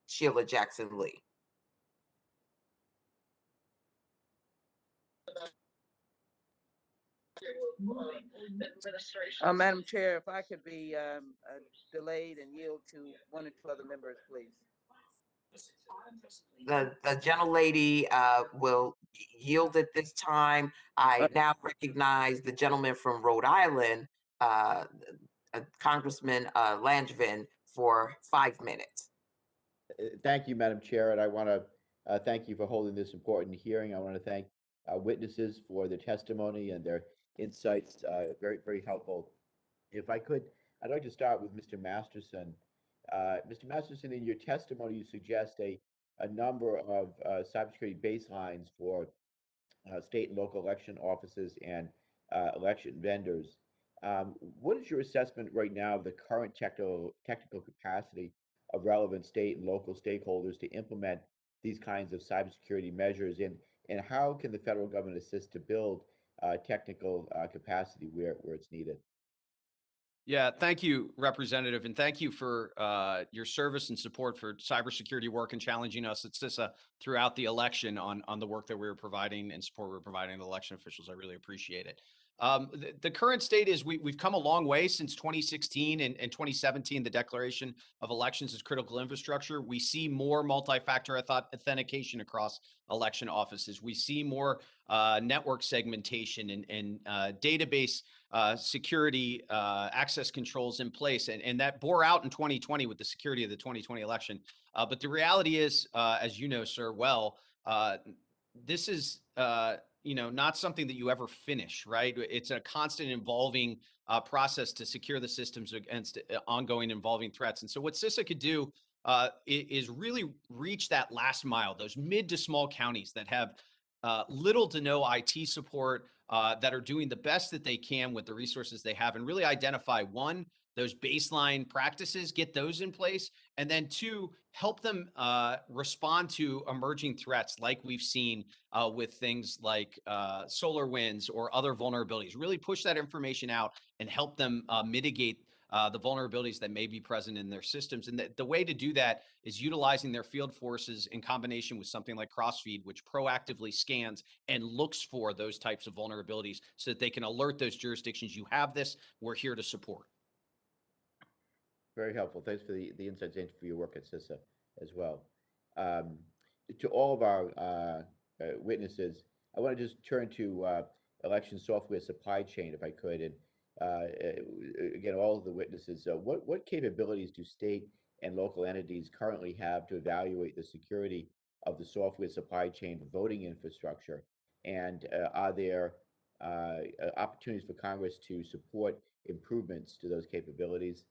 Sheila Jackson Lee. Madam Chair, if I could be delayed and yield to one or two other members, please. The gentlelady will yield at this time. I now recognize the gentleman from Rhode Island, Congressman Langevin, for 5 minutes. Thank you, Madam Chair, and I want to thank you for holding this important hearing. I want to thank witnesses for their testimony and their insights. Very, very helpful. If I could, I'd like to start with Mr. Masterson. Mr. Masterson, in your testimony, you suggest a number of cybersecurity baselines for state and local election offices and election vendors. What is your assessment right now of the current technical capacity of relevant state and local stakeholders to implement these kinds of cybersecurity measures, and how can the federal government assist to build technical capacity where it's needed? Yeah, thank you, Representative, and thank you for your service and support for cybersecurity work and challenging us at CISA throughout the election on the work that we were providing and support we were providing to election officials. I really appreciate it. The current state is we've come a long way since 2016 and 2017, the declaration of elections as critical infrastructure. We see more multi-factor authentication across election offices. We see more network segmentation and database security access controls in place. And that bore out in 2020 with the security of the 2020 election. But the reality is, as you know, sir, well, this is not something that you ever finish, right? It's a constant evolving process to secure the systems against ongoing evolving threats. And so what CISA could do is really reach that last mile, those mid to small counties that have little to no IT support, that are doing the best that they can with the resources they have, and really identify, one, those baseline practices, get those in place, and then two, help them respond to emerging threats like we've seen with things like SolarWinds or other vulnerabilities. Really push that information out and help them mitigate the vulnerabilities that may be present in their systems. And the way to do that is utilizing their field forces in combination with something like Crossfeed, which proactively scans and looks for those types of vulnerabilities so that they can alert those jurisdictions. You have this, we're here to support. Very helpful. Thanks for the insights and for your work at Cisa as well. To all of our witnesses, I want to just turn to election software supply chain, if I could. And again, all of the witnesses, what capabilities do state and local entities currently have to evaluate the security of the software supply chain for voting infrastructure? And are there opportunities for Congress to support improvements to those capabilities?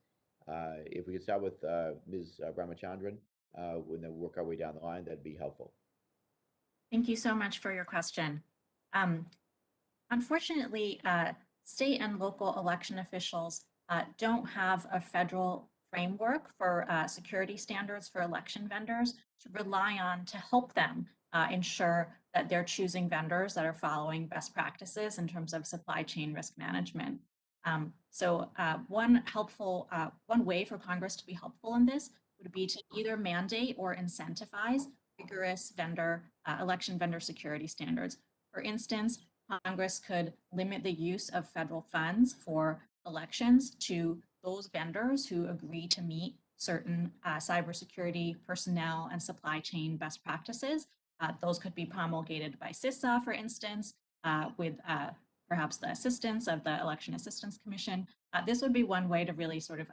If we could start with Ms. Ramachandran, and then work our way down the line, that'd be helpful. Thank you so much for your question. Unfortunately, state and local election officials don't have a federal framework for security standards for election vendors to rely on to help them ensure that they're choosing vendors that are following best practices in terms of supply chain risk management. One way for Congress to be helpful in this would be to either mandate or incentivize rigorous election vendor security standards. For instance, Congress could limit the use of federal funds for elections to those vendors who agree to meet certain cybersecurity personnel and supply chain best practices. Those could be promulgated by Cisa, for instance, with perhaps the assistance of the Election Assistance Commission. This would be one way to really sort of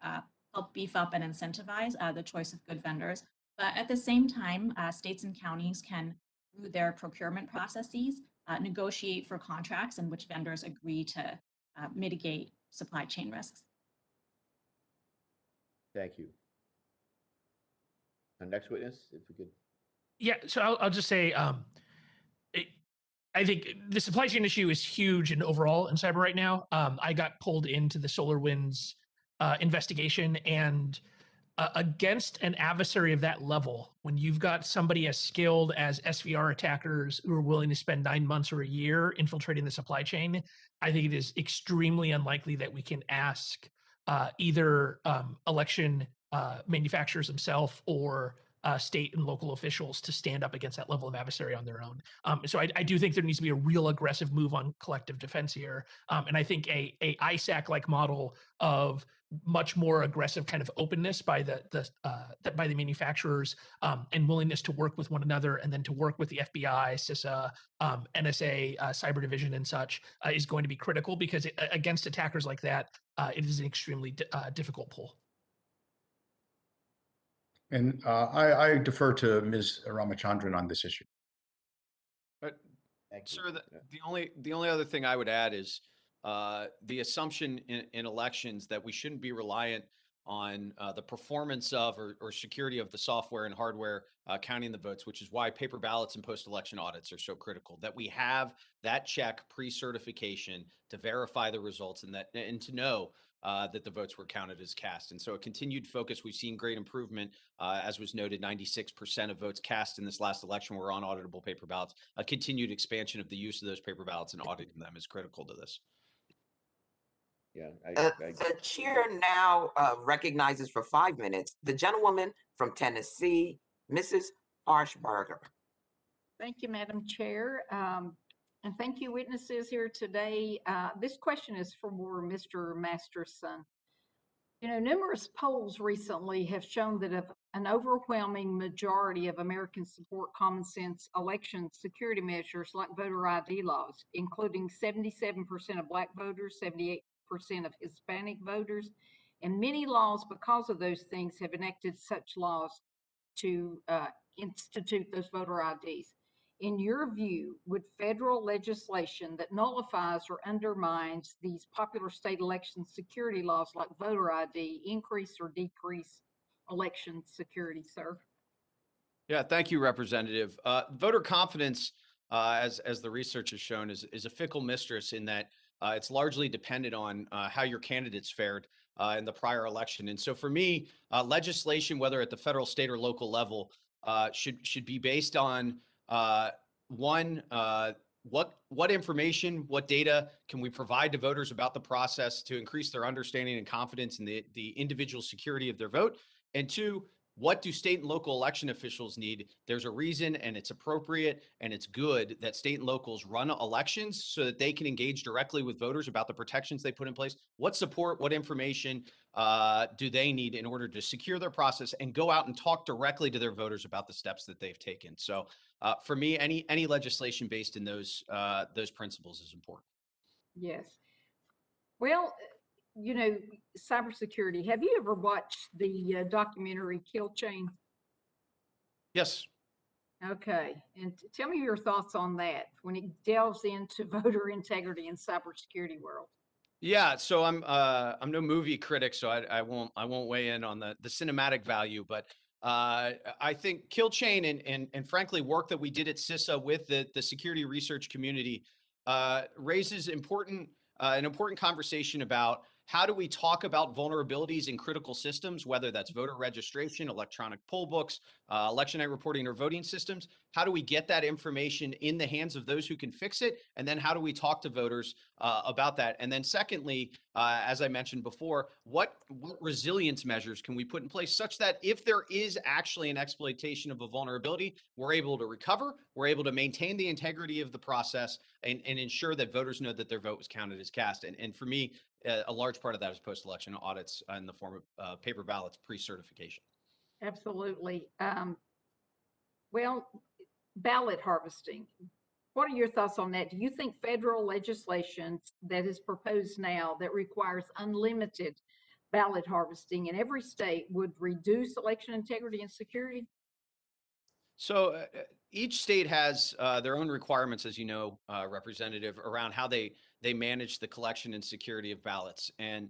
help beef up and incentivize the choice of good vendors. But at the same time, states and counties can, through their procurement processes, negotiate for contracts in which vendors agree to mitigate supply chain risks. Thank you. Our next witness, if we could. Yeah, so I'll just say, I think the supply chain issue is huge and overall in cyber right now. I got pulled into the SolarWinds investigation, and against an adversary of that level, when you've got somebody as skilled as SVR attackers who are willing to spend 9 months or a year infiltrating the supply chain, I think it is extremely unlikely that we can ask either election manufacturers themselves or state and local officials to stand up against that level of adversary on their own. So I do think there needs to be a real aggressive move on collective defense here. And I think a ISAC-like model of much more aggressive kind of openness by the manufacturers and willingness to work with one another, and then to work with the FBI, CISA, NSA, cyber division, and such is going to be critical, because against attackers like that, it is an extremely difficult pull. And I defer to Ms. Ramachandran on this issue. But, sir, the only other thing I would add is the assumption in elections that we shouldn't be reliant on the performance of or security of the software and hardware counting the votes, which is why paper ballots and post-election audits are so critical. That we have that check pre-certification to verify the results and to know that the votes were counted as cast. And so a continued focus, we've seen great improvement, as was noted, 96% of votes cast in this last election were on auditable paper ballots. A continued expansion of the use of those paper ballots and auditing them is critical to this. Yeah, the chair now recognizes for 5 minutes the gentlewoman from Tennessee, Mrs. Harshbarger. Thank you, Madam Chair. And thank you, witnesses here today. This question is for Mr. Masterson. You know, numerous polls recently have shown that an overwhelming majority of Americans support common sense election security measures like voter ID laws, including 77% of Black voters, 78% of Hispanic voters, and many laws because of those things have enacted such laws to institute those voter IDs. In your view, would federal legislation that nullifies or undermines these popular state election security laws like voter ID increase or decrease election security, sir? Yeah, thank you, Representative. Voter confidence, as the research has shown, is a fickle mistress in that it's largely dependent on how your candidates fared in the prior election. And so for me, legislation, whether at the federal, state, or local level, should be based on one, what information, what data can we provide to voters about the process to increase their understanding and confidence in the individual security of their vote? And two, what do state and local election officials need? There's a reason, and it's appropriate and it's good that state and locals run elections so that they can engage directly with voters about the protections they put in place. What support, what information do they need in order to secure their process and go out and talk directly to their voters about the steps that they've taken? So for me, any legislation based in those principles is important. Yes. Well, you know, cybersecurity. Have you ever watched the documentary Kill Chain? Yes. Okay. And tell me your thoughts on that when it delves into voter integrity in cybersecurity world. Yeah, so I'm no movie critic, so I won't weigh in on the cinematic value, but I think Kill Chain and frankly work that we did at Cisa with the security research community raises an important conversation about how do we talk about vulnerabilities in critical systems, whether that's voter registration, electronic poll books, election night reporting, or voting systems. How do we get that information in the hands of those who can fix it? And then how do we talk to voters about that? And then secondly, as I mentioned before, what resilience measures can we put in place such that if there is actually an exploitation of a vulnerability, we're able to recover, we're able to maintain the integrity of the process and ensure that voters know that their vote was counted as cast. And for me, a large part of that is post-election audits in the form of paper ballots pre-certification. Absolutely. Well, ballot harvesting. What are your thoughts on that? Do you think federal legislation that is proposed now that requires unlimited ballot harvesting in every state would reduce election integrity and security? So each state has their own requirements, as you know, Representative, around how they manage the collection and security of ballots. And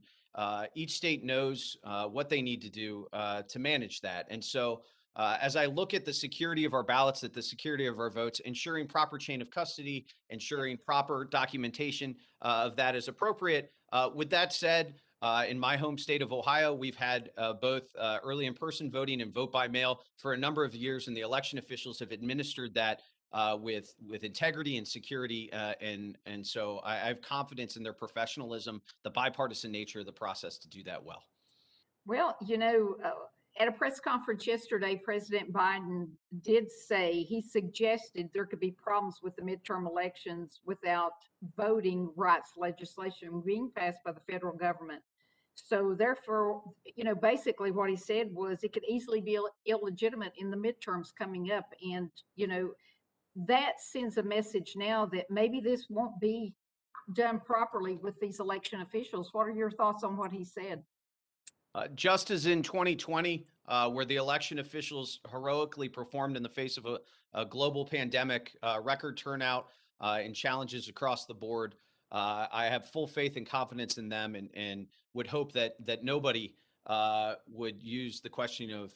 each state knows what they need to do to manage that. And so as I look at the security of our ballots, at the security of our votes, ensuring proper chain of custody, ensuring proper documentation of that is appropriate. With that said, in my home state of Ohio, we've had both early in-person voting and vote by mail for a number of years, and the election officials have administered that with integrity and security. And so I have confidence in their professionalism, the bipartisan nature of the process to do that well. Well, you know, at a press conference yesterday, President Biden did say he suggested there could be problems with the midterm elections without voting rights legislation being passed by the federal government. So therefore, you know, basically what he said was it could easily be illegitimate in the midterms coming up. And, you know, that sends a message now that maybe this won't be done properly with these election officials. What are your thoughts on what he said? Just as in 2020, where the election officials heroically performed in the face of a global pandemic, record turnout, and challenges across the board, I have full faith and confidence in them, and would hope that nobody would use the question of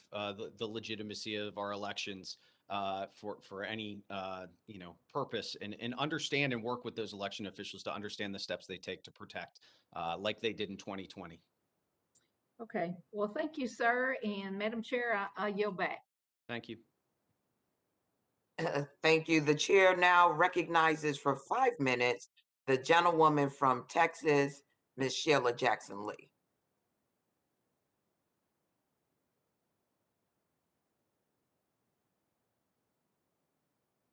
the legitimacy of our elections for any purpose, and understand and work with those election officials to understand the steps they take to protect, like they did in 2020. Okay. Well, thank you, sir. And Madam Chair, I yield back. Thank you. Thank you. The chair now recognizes for 5 minutes the gentlewoman from Texas, Ms. Sheila Jackson Lee.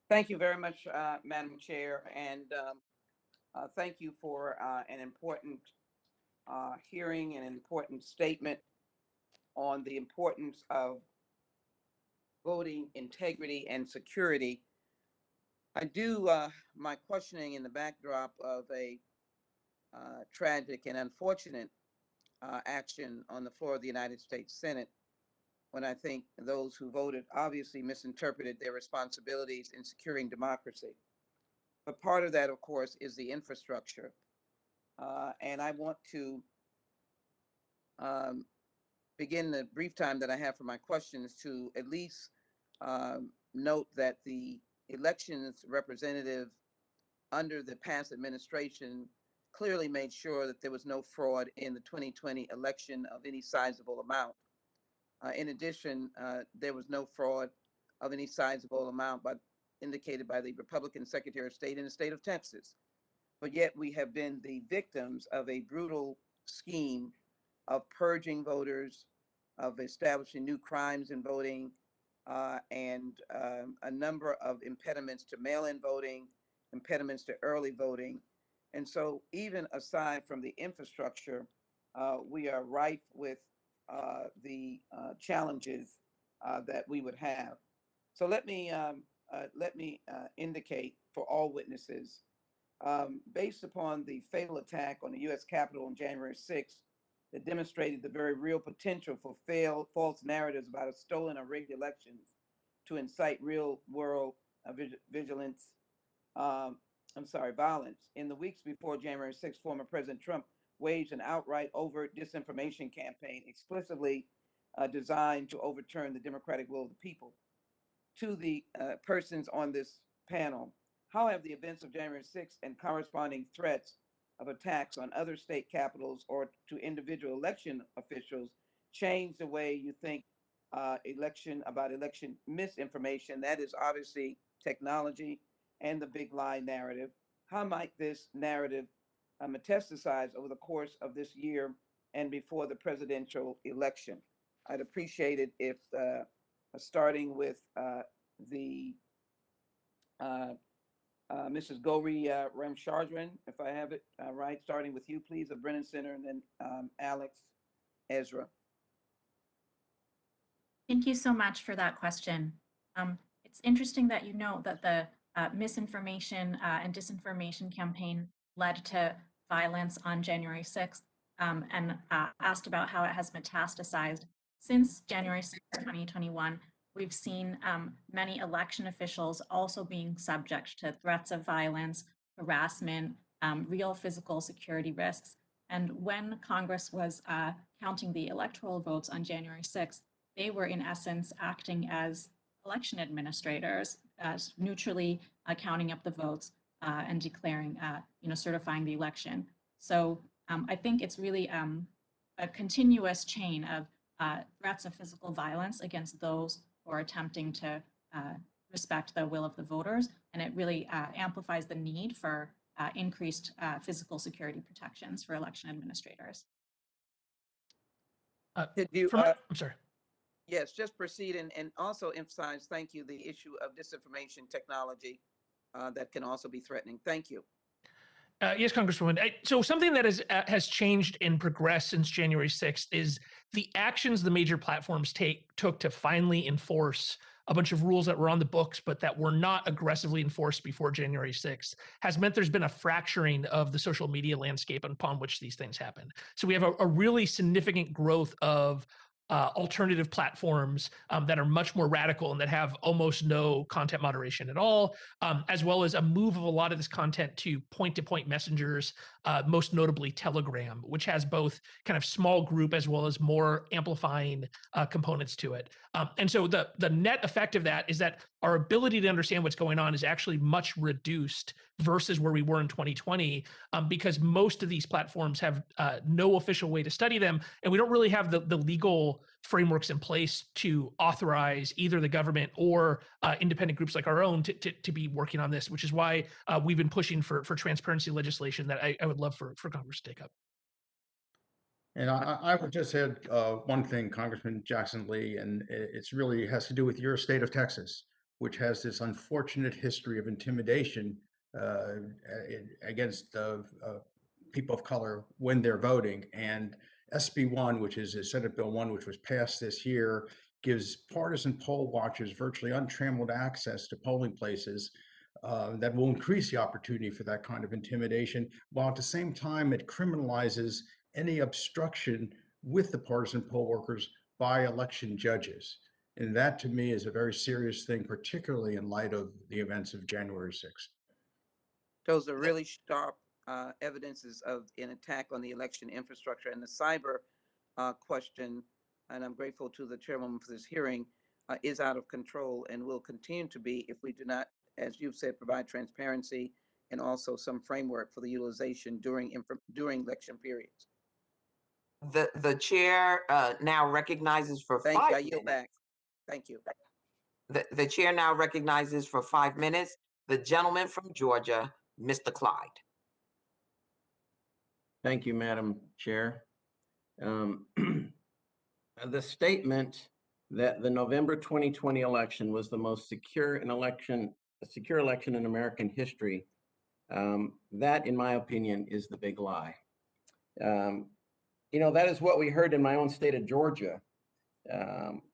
Thank you very much, Madam Chair, and thank you for an important hearing and an important statement on the importance of voting integrity and security. I do my questioning in the backdrop of a tragic and unfortunate action on the floor of the United States Senate, when I think those who voted obviously misinterpreted their responsibilities in securing democracy. But part of that, of course, is the infrastructure. And I want to begin the brief time that I have for my questions to at least note that the elections representative under the past administration clearly made sure that there was no fraud in the 2020 election of any sizable amount. In addition, there was no fraud of any sizable amount by indicated by the Republican Secretary of State in the state of Texas. But yet we have been the victims of a brutal scheme of purging voters, of establishing new crimes in voting, and a number of impediments to mail-in voting, impediments to early voting. And so even aside from the infrastructure, we are rife with the challenges that we would have. So let me indicate for all witnesses, based upon the fatal attack on the U.S. Capitol on January 6th, that demonstrated the very real potential for false narratives about a stolen or rigged elections to incite real-world violence. In the weeks before January 6th, former President Trump waged an outright overt disinformation campaign explicitly designed to overturn the democratic will of the people. To the persons on this panel, how have the events of January 6th and corresponding threats of attacks on other state capitals or to individual election officials changed the way you think election misinformation? That is obviously technology and the big lie narrative. How might this narrative metastasize over the course of this year and before the presidential election? I'd appreciate it if starting with the Mrs. Gauri Ramchandran, if I have it right, starting with you, please, of Brennan Center, and then Alex Ezra. Thank you so much for that question. It's interesting that you know that the misinformation and disinformation campaign led to violence on January 6th and asked about how it has metastasized. Since January 6th, 2021, we've seen many election officials also being subject to threats of violence, harassment, real physical security risks. And when Congress was counting the electoral votes on January 6th, they were in essence acting as election administrators, as neutrally counting up the votes and declaring, certifying the election. So I think it's really a continuous chain of threats of physical violence against those who are attempting to respect the will of the voters. And it really amplifies the need for increased physical security protections for election administrators. Did you, I'm sorry. Yes, just proceed and also emphasize, thank you, the issue of disinformation technology that can also be threatening. Thank you. Yes, Congresswoman. So something that has changed and progressed since January 6th is the actions the major platforms took to finally enforce a bunch of rules that were on the books, but that were not aggressively enforced before January 6th, has meant there's been a fracturing of the social media landscape upon which these things happen. So we have a really significant growth of alternative platforms that are much more radical and that have almost no content moderation at all, as well as a move of a lot of this content to point-to-point messengers, most notably Telegram, which has both kind of small group as well as more amplifying components to it. And so the net effect of that is that our ability to understand what's going on is actually much reduced versus where we were in 2020, because most of these platforms have no official way to study them, and we don't really have the legal frameworks in place to authorize either the government or independent groups like our own to be working on this, which is why we've been pushing for transparency legislation that I would love for Congress to take up. And I would just add one thing, Congressman Jackson Lee, and it's really has to do with your state of Texas, which has this unfortunate history of intimidation against people of color when they're voting. And SB 1, which is Senate Bill 1, which was passed this year, gives partisan poll watchers virtually untrammeled access to polling places that will increase the opportunity for that kind of intimidation, while at the same time it criminalizes any obstruction with the partisan poll workers by election judges. And that to me is a very serious thing, particularly in light of the events of January 6th. Those are really sharp evidences of an attack on the election infrastructure. And the cyber question, and I'm grateful to the chairwoman for this hearing, is out of control and will continue to be if we do not, as you've said, provide transparency and also some framework for the utilization during election periods. The chair now recognizes for Thank 5 you. I yield minutes. back. Thank you. The chair now recognizes for 5 minutes the gentleman from Georgia, Mr. Clyde. Thank you, Madam Chair. The statement that the November 2020 election was the most secure election in American history, that, in my opinion, is the big lie. That is what we heard in my own state of Georgia.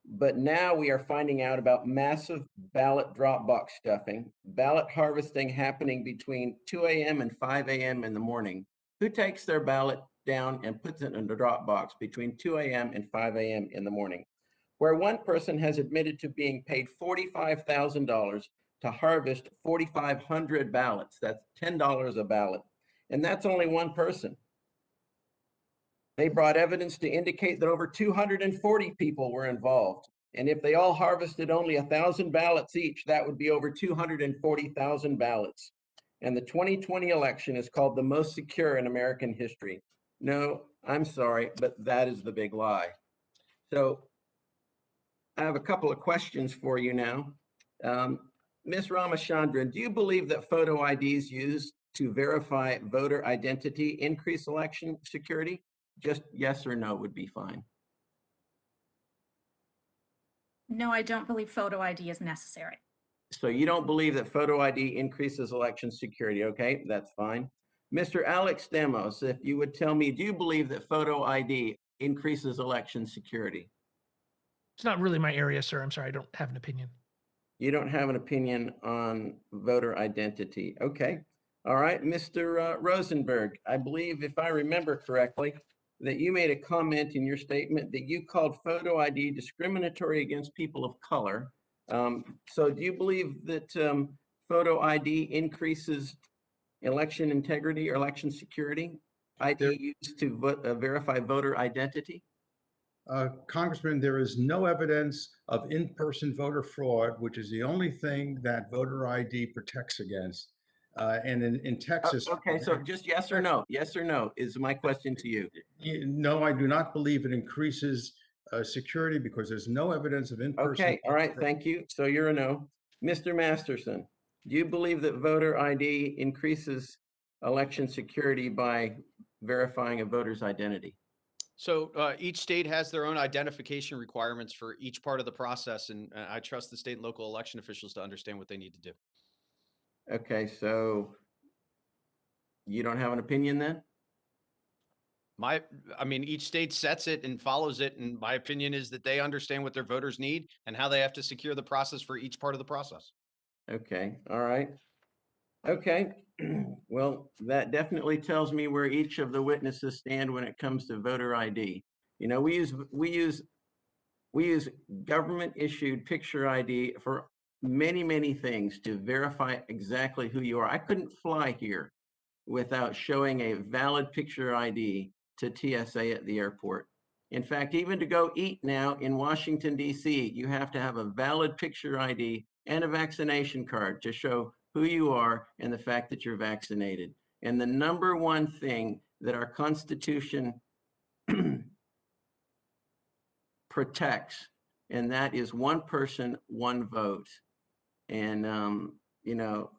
But now we are finding out about massive ballot drop box stuffing, ballot harvesting happening between 2 a.m. and 5 a.m. in the morning. Who takes their ballot down and puts it in the drop box between 2 a.m. and 5 a.m. in the morning? Where one person has admitted to being paid $45,000 to harvest 4,500 ballots. That's $10 a ballot. And that's only one person. They brought evidence to indicate that over 240 people were involved. And if they all harvested only 1,000 ballots each, that would be over 240,000 ballots. And the 2020 election is called the most secure in American history. No, I'm sorry, but that is the big lie. So I have a couple of questions for you now. Ms. Ramachandran, do you believe that photo IDs used to verify voter identity increase election security? Just yes or no would be fine. No, I don't believe photo ID is necessary. So you don't believe that photo ID increases election security. Okay, that's fine. Mr. Alex Demos, if you would tell me, do you believe that photo ID increases election security? It's not really my area, sir. I'm sorry. I don't have an opinion. You don't have an opinion on voter identity. Okay. All right. Mr. Rosenberg, I believe, if I remember correctly, that you made a comment in your statement that you called photo ID discriminatory against people of color. So do you believe that photo ID increases election integrity or election security? ID used to verify voter identity? Congressman, there is no evidence of in-person voter fraud, which is the only thing that voter ID protects against. And in Texas. Okay, so just yes or no. Yes or no is my question to you. No, I do not believe it increases security because there's no evidence of in-person. Okay, all right, thank you. So you're a no. Mr. Masterson, do you believe that voter ID increases election security by verifying a voter's identity? So each state has their own identification requirements for each part of the process, and I trust the state and local election officials to understand what they need to do. Okay, so you don't have an opinion then? I mean, each state sets it and follows it, and my opinion is that they understand what their voters need and how they have to secure the process for each part of the process. Okay, all right. Okay, well, that definitely tells me where each of the witnesses stand when it comes to voter ID. You know, we use government issued picture ID for many things to verify exactly who you are. I couldn't fly here without showing a valid picture ID to TSA at the airport. In fact, even to go eat now in Washington, D.C., you have to have a valid picture ID and a vaccination card to show who you are and the fact that you're vaccinated. And the number one thing that our Constitution protects, and that is one person, one vote. And, you know,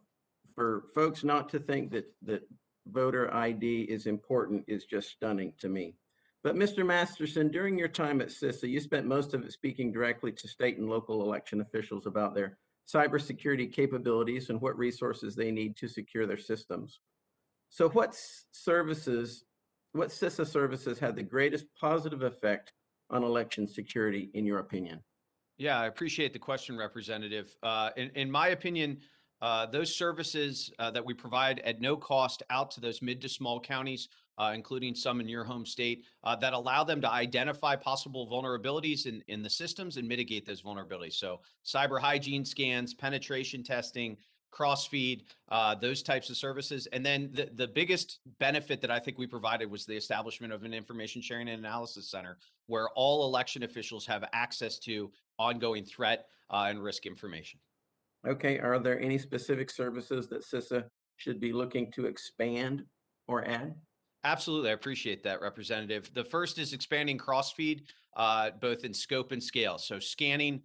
for folks not to think that voter ID is important is just stunning to me. But Mr. Masterson, during your time at Cisa, you spent most of it speaking directly to state and local election officials about their cybersecurity capabilities and what resources they need to secure their systems. So what CISA services had the greatest positive effect on election security, in your opinion? Yeah, I appreciate the question, Representative. In my opinion, those services that we provide at no cost out to those mid to small counties, including some in your home state, that allow them to identify possible vulnerabilities in the systems and mitigate those vulnerabilities. So cyber hygiene scans, penetration testing, crossfeed, those types of services. And then the biggest benefit that I think we provided was the establishment of an information sharing and analysis center where all election officials have access to ongoing threat and risk information. Okay, are there any specific services that CISA should be looking to expand or add? Absolutely, I appreciate that, Representative. The first is expanding crossfeed, both in scope and scale. So scanning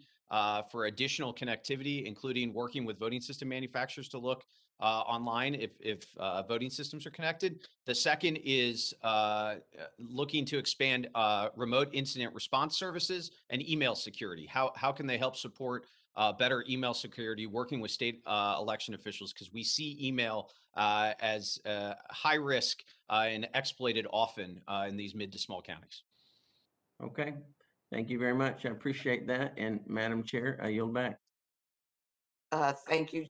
for additional connectivity, including working with voting system manufacturers to look online if voting systems are connected. The second is looking to expand remote incident response services and email security. How can they help support better email security, working with state election officials, because we see email as high risk and exploited often in these mid to small counties. Okay, thank you very much. I appreciate that. And Madam Chair, I yield back. Thank you.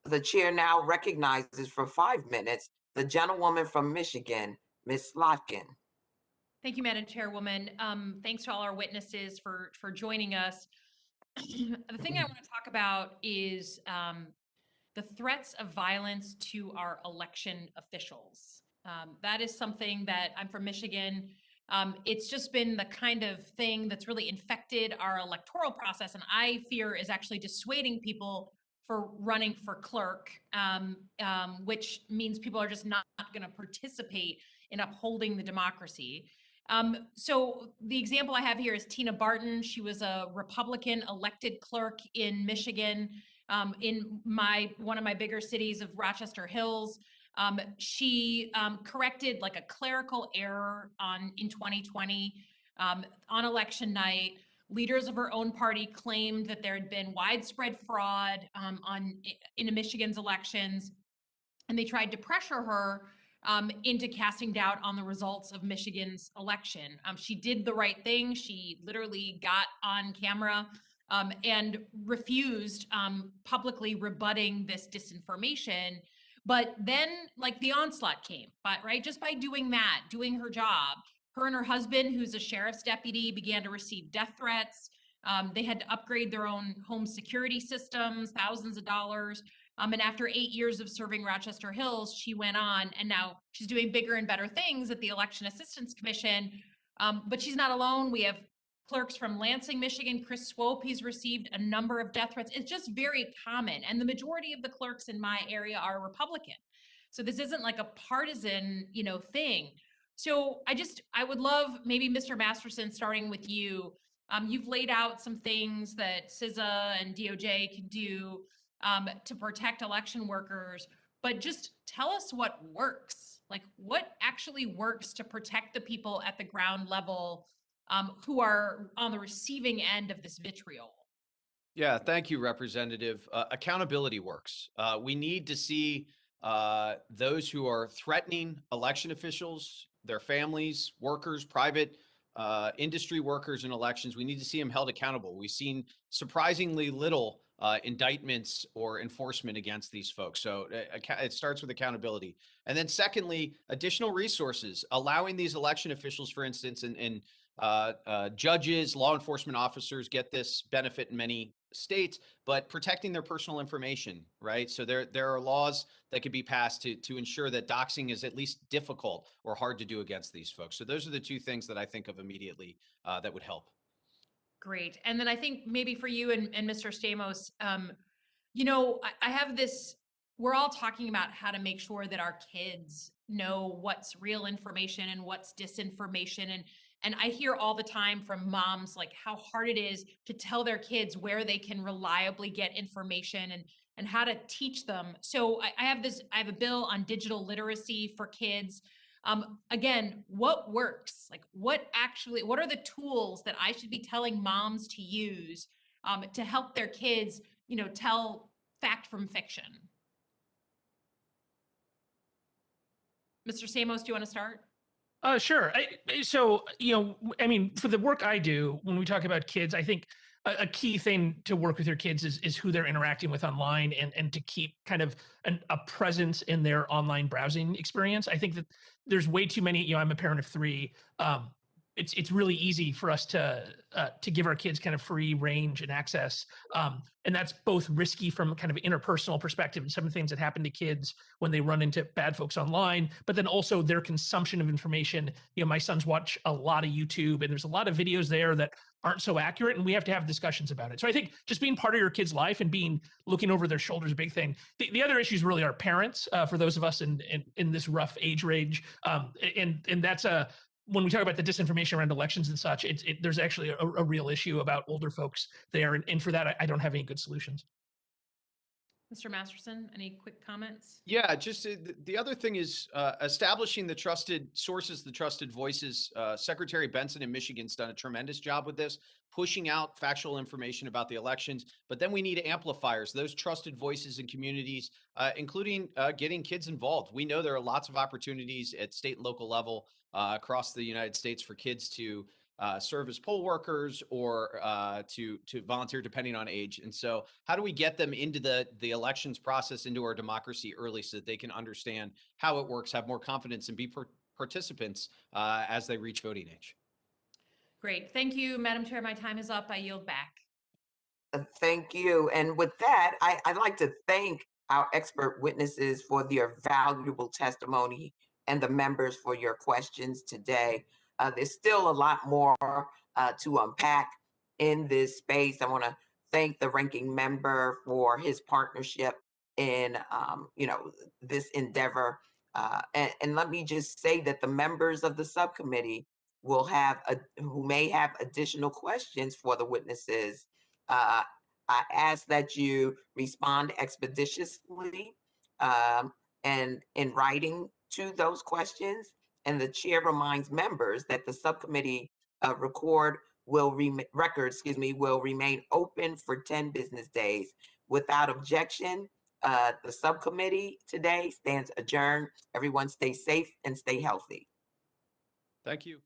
The chair now recognizes for 5 minutes the gentlewoman from Michigan, Ms. Slotkin. Thank you, Madam Chairwoman. Thanks to all our witnesses for joining us. The thing I want to talk about is the threats of violence to our election officials. That is something that I'm from Michigan. It's just been the kind of thing that's really infected our electoral process, and I fear is actually dissuading people for running for clerk, which means people are just not going to participate in upholding the democracy. So the example I have here is Tina Barton. She was a Republican elected clerk in Michigan, in one of my bigger cities of Rochester Hills. She corrected like a clerical error in 2020 on election night. Leaders of her own party claimed that there had been widespread fraud in Michigan's elections, and they tried to pressure her into casting doubt on the results of Michigan's election. She did the right thing. She literally got on camera and refused publicly rebutting this disinformation. But then, like, the onslaught came, right? Just by doing that, doing her job, her and her husband, who's a sheriff's deputy, began to receive death threats. They had to upgrade their own home security systems, thousands of dollars. And after 8 years of serving Rochester Hills, she went on, and now she's doing bigger and better things at the Election Assistance Commission. But she's not alone. We have clerks from Lansing, Michigan. Chris Swope, he's received a number of death threats. It's just very common. And the majority of the clerks in my area are Republican. So this isn't like a partisan, thing. So I would love, maybe Mr. Masterson, starting with you. You've laid out some things that Cisa and DOJ can do to protect election workers, but just tell us what works. Like, what actually works to protect the people at the ground level who are on the receiving end of this vitriol? Yeah, thank you, Representative. Accountability works. We need to see those who are threatening election officials, their families, workers, private industry workers in elections. We need to see them held accountable. We've seen surprisingly little indictments or enforcement against these folks. So it starts with accountability. And then secondly, additional resources, allowing these election officials, for instance, and judges, law enforcement officers get this benefit in many states, but protecting their personal information, right? So there are laws that could be passed to ensure that doxing is at least difficult or hard to do against these folks. So those are the two things that I think of immediately that would help. Great. And then I think maybe for you and Mr. Stamos, I have this, we're all talking about how to make sure that our kids know what's real information and what's disinformation. And I hear all the time from moms, like, how hard it is to tell their kids where they can reliably get information and how to teach them. So I have a bill on digital literacy for kids. Again, what works? Like, what are the tools that I should be telling moms to use to help their kids, tell fact from fiction? Mr. Stamos, do you want to start? Sure. For the work I do, when we talk about kids, I think a key thing to work with your kids is who they're interacting with online and to keep kind of a presence in their online browsing experience. I think that there's way too many, I'm a parent of 3. It's really easy for us to give our kids kind of free range and access. And that's both risky from a kind of interpersonal perspective and some of the things that happen to kids when they run into bad folks online, but then also their consumption of information. My sons watch a lot of YouTube, and there's a lot of videos there that aren't so accurate, and we have to have discussions about it. So I think just being part of your kid's life and looking over their shoulder is a big thing. The other issues really are parents, for those of us in this rough age range. And that's when we talk about the disinformation around elections and such, there's actually a real issue about older folks there. And for that, I don't have any good solutions. Mr. Masterson, any quick comments? Yeah, just the other thing is establishing the trusted sources, the trusted voices. Secretary Benson in Michigan's done a tremendous job with this, pushing out factual information about the elections. But then we need amplifiers, those trusted voices in communities, including getting kids involved. We know there are lots of opportunities at state and local level across the United States for kids to serve as poll workers or to volunteer, depending on age. And so how do we get them into the elections process, into our democracy early, so that they can understand how it works, have more confidence, and be participants as they reach voting age? Great. Thank you, Madam Chair. My time is up. I yield back. Thank you. And with that, I'd like to thank our expert witnesses for their valuable testimony and the members for your questions today. There's still a lot more to unpack in this space. I want to thank the ranking member for his partnership in this endeavor. And let me just say that the members of the subcommittee will who may have additional questions for the witnesses. I ask that you respond expeditiously and in writing to those questions. And the chair reminds members that the subcommittee records will remain open for 10 business days. Without objection, the subcommittee today stands adjourned. Everyone stay safe and stay healthy. Thank you.